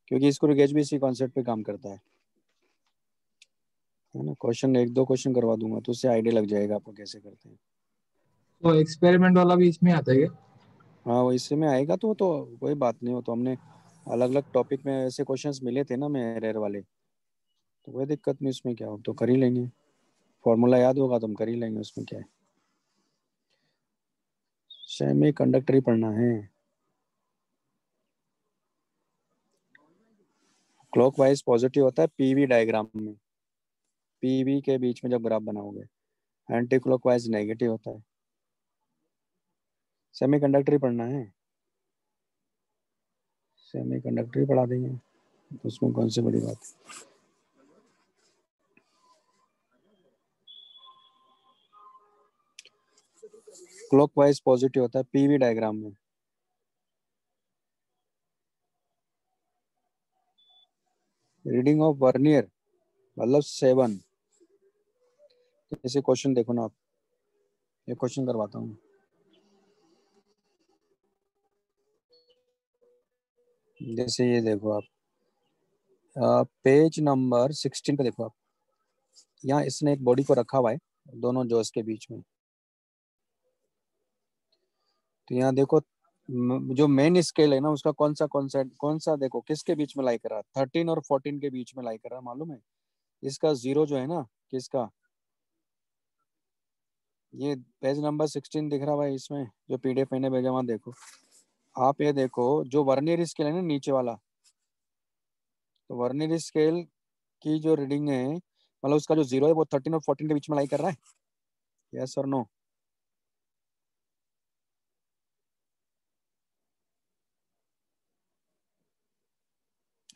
क्योंकि स्क्रू गेज भी इसी कॉन्सेप्ट पे काम करता है ना। क्वेश्चन, एक दो क्वेश्चन करवा दूंगा तो उससे आइडिया लग जाएगा आपको कैसे करते हैं। तो एक्सपेरिमेंट वाला भी इसमें आता है क्या? हाँ, वो इससे में आएगा, तो कोई बात नहीं हो, तो हमने अलग अलग टॉपिक में ऐसे क्वेश्चंस मिले थे ना मेरे वाले, तो कोई दिक्कत नहीं उसमें, क्या हो तो कर ही लेंगे, फॉर्मूला याद होगा तो हम कर ही लेंगे, उसमें क्या है। सेमी कंडक्टर ही पढ़ना है। क्लॉकवाइज पॉजिटिव होता है पीवी डायग्राम में, पीवी के बीच में जब ग्राफ बनाओगे, एंटी क्लॉकवाइज नेगेटिव होता है। सेमी कंडक्टर ही पढ़ना है, सेमी कंडक्टर ही पढ़ा देंगे, उसमें कौन सी बड़ी बात है। क्लॉकवाइज पॉजिटिव होता है पीवी डायग्राम में। रीडिंग ऑफ वर्नियर मतलब 7। जैसे क्वेश्चन देखो ना आप, ये क्वेश्चन करवाता हूँ, जैसे ये देखो आप, पेज नंबर 16 पे देखो आप, यहाँ इसने एक बॉडी को रखा हुआ है दोनों जॉस के बीच में। तो यहाँ देखो, जो मेन स्केल है ना उसका कौन सा देखो किसके बीच में लाई कर रहा है, 13 और 14 के बीच में लाई कर रहा है, मालूम है? इसका जीरो जो है ना, किसका, ये पेज नंबर 16 दिख रहा है इसमें, जो PDF मैंने भेजा वहां देखो आप, ये देखो जो वर्नियर स्केल है ना नीचे वाला, तो वर्नियर स्केल की जो रीडिंग है, मतलब उसका जो जीरो है वो 13 और 14 के बीच में लाई कर रहा है, यस और नो?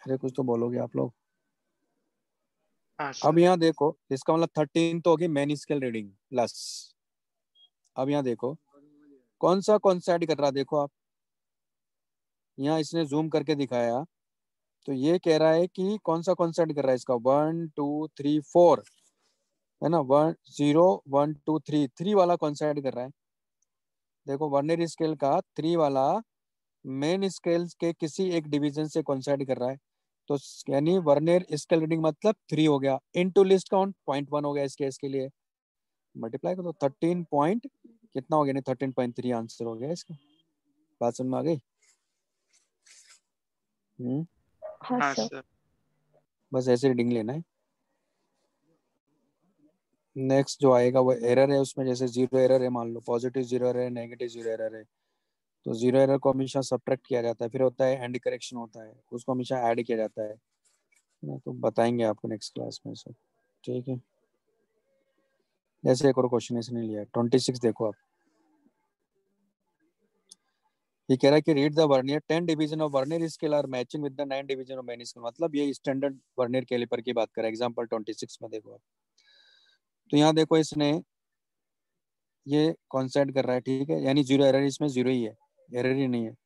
अरे कुछ तो बोलोगे आप लोग। हाँ अब सर। यहाँ देखो, इसका मतलब 13 तो होगी मेन स्केल रीडिंग प्लस। अब यहाँ देखो कौन सा ऐड कर रहा है, देखो आप, यहाँ इसने जूम करके दिखाया, तो ये कह रहा है कि कौन सा ऐड कर रहा है इसका, 1 2 3 4 है ना, 1 0 1 2 3 3 वाला कौन सा ऐड कर रहा है, देखो वर्नियर स्केल का 3 वाला मेन स्केल के किसी एक डिवीजन से कॉन्साइड कर रहा है, तो यानी वर्नियर स्केल रीडिंग मतलब 3 हो गया, इनटू लिस्ट काउंट 0.1 हो गया इस केस के लिए, मल्टीप्लाई करो तो 13 पॉइंट कितना हो गया, नहीं 13.3 आंसर हो गया इसका। बात समझ में आ गई? हाँ हाँ सर। सर। बस ऐसे रीडिंग लेना है। नेक्स्ट जो आएगा वो एरर है, उसमें जैसे जीरो एरर है, मान लो पॉजिटिव जीरो एरर है, नेगेटिव जीरो एरर है, तो जीरो एरर को हमेशा सब्ट्रैक्ट किया जाता है, फिर होता है एंड करेक्शन होता है, उसको हमेशा ऐड किया जाता है ना, तो बताएंगे आपको नेक्स्ट क्लास में सब, ठीक है। जैसे एक और क्वेश्चन इसने लिया है 26, देखो आप, ये कह रहा है कि read the vernier 10 division of vernier scale are matching with the 9 division of main scale, मतलब ये स्टैंडर्ड वर्नियर कैलिपर की बात कर रहा है। एग्जांपल 26 में देखो आप, तो यहाँ देखो इसने ये कॉन्सेप्ट कर रहा है, ठीक है, यानी जीरो एरर, इसमें जीरो ही है, एरर ही नहीं है।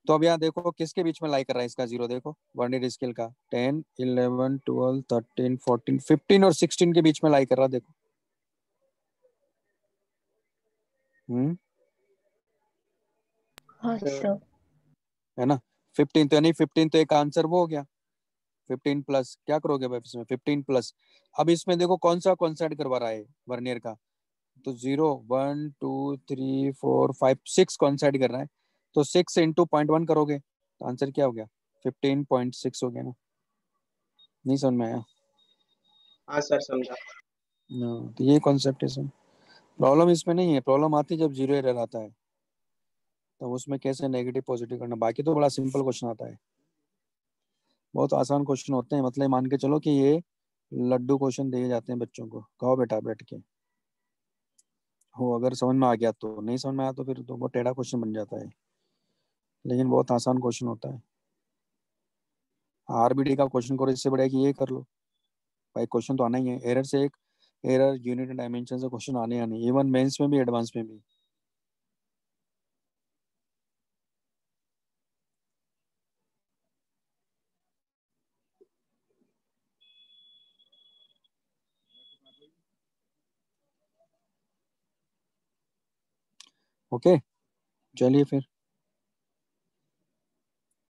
तो अब यहाँ देखो किसके बीच में लाई कर रहा है इसका जीरो, देखो वर्नियर स्केल का 10 11 12 13 14 15 और 16 के बीच में लाई कर रहा है, देखो। हाँ सर। है ना, 15 तो, यानी 15 तो एक आंसर वो हो गया, 15 प्लस क्या करोगे भाई इसमें, 15 प्लस। अब इसमें देखो कौन सा ऐड करवा रहा है वर्नियर का, तो 0 1 2 3 4 5 6 कॉन्साइड कर रहा है, तो 6 इंटू 0.1 करोगे तो आंसर क्या हो गया? 15.6 हो गया ना। नहीं समझ में आया? हाँ सर समझा। तो ये कॉन्सेप्ट है सर। प्रॉब्लम इसमें नहीं है, प्रॉब्लम आती है जब जीरो एरर आता है, तो उसमें कैसे नेगेटिव पॉजिटिव करना। बाकी तो बड़ा सिंपल क्वेश्चन आता है, बहुत आसान क्वेश्चन होते हैं। मतलब मान के चलो कि ये लड्डू क्वेश्चन दिए जाते हैं बच्चों को, खाओ बेटा बैठ के, हो अगर समझ में आ गया तो, नहीं समझ में आया तो फिर तो वो टेढ़ा क्वेश्चन बन जाता है, लेकिन बहुत आसान क्वेश्चन होता है। आरबीडी का क्वेश्चन करो, इससे बढ़िया कि ये कर लो भाई। क्वेश्चन तो आना ही है, एरर से एक एरर यूनिट डायमेंशन से क्वेश्चन आने आने, इवन मेंस में भी एडवांस में भी। ओके चलिए फिर।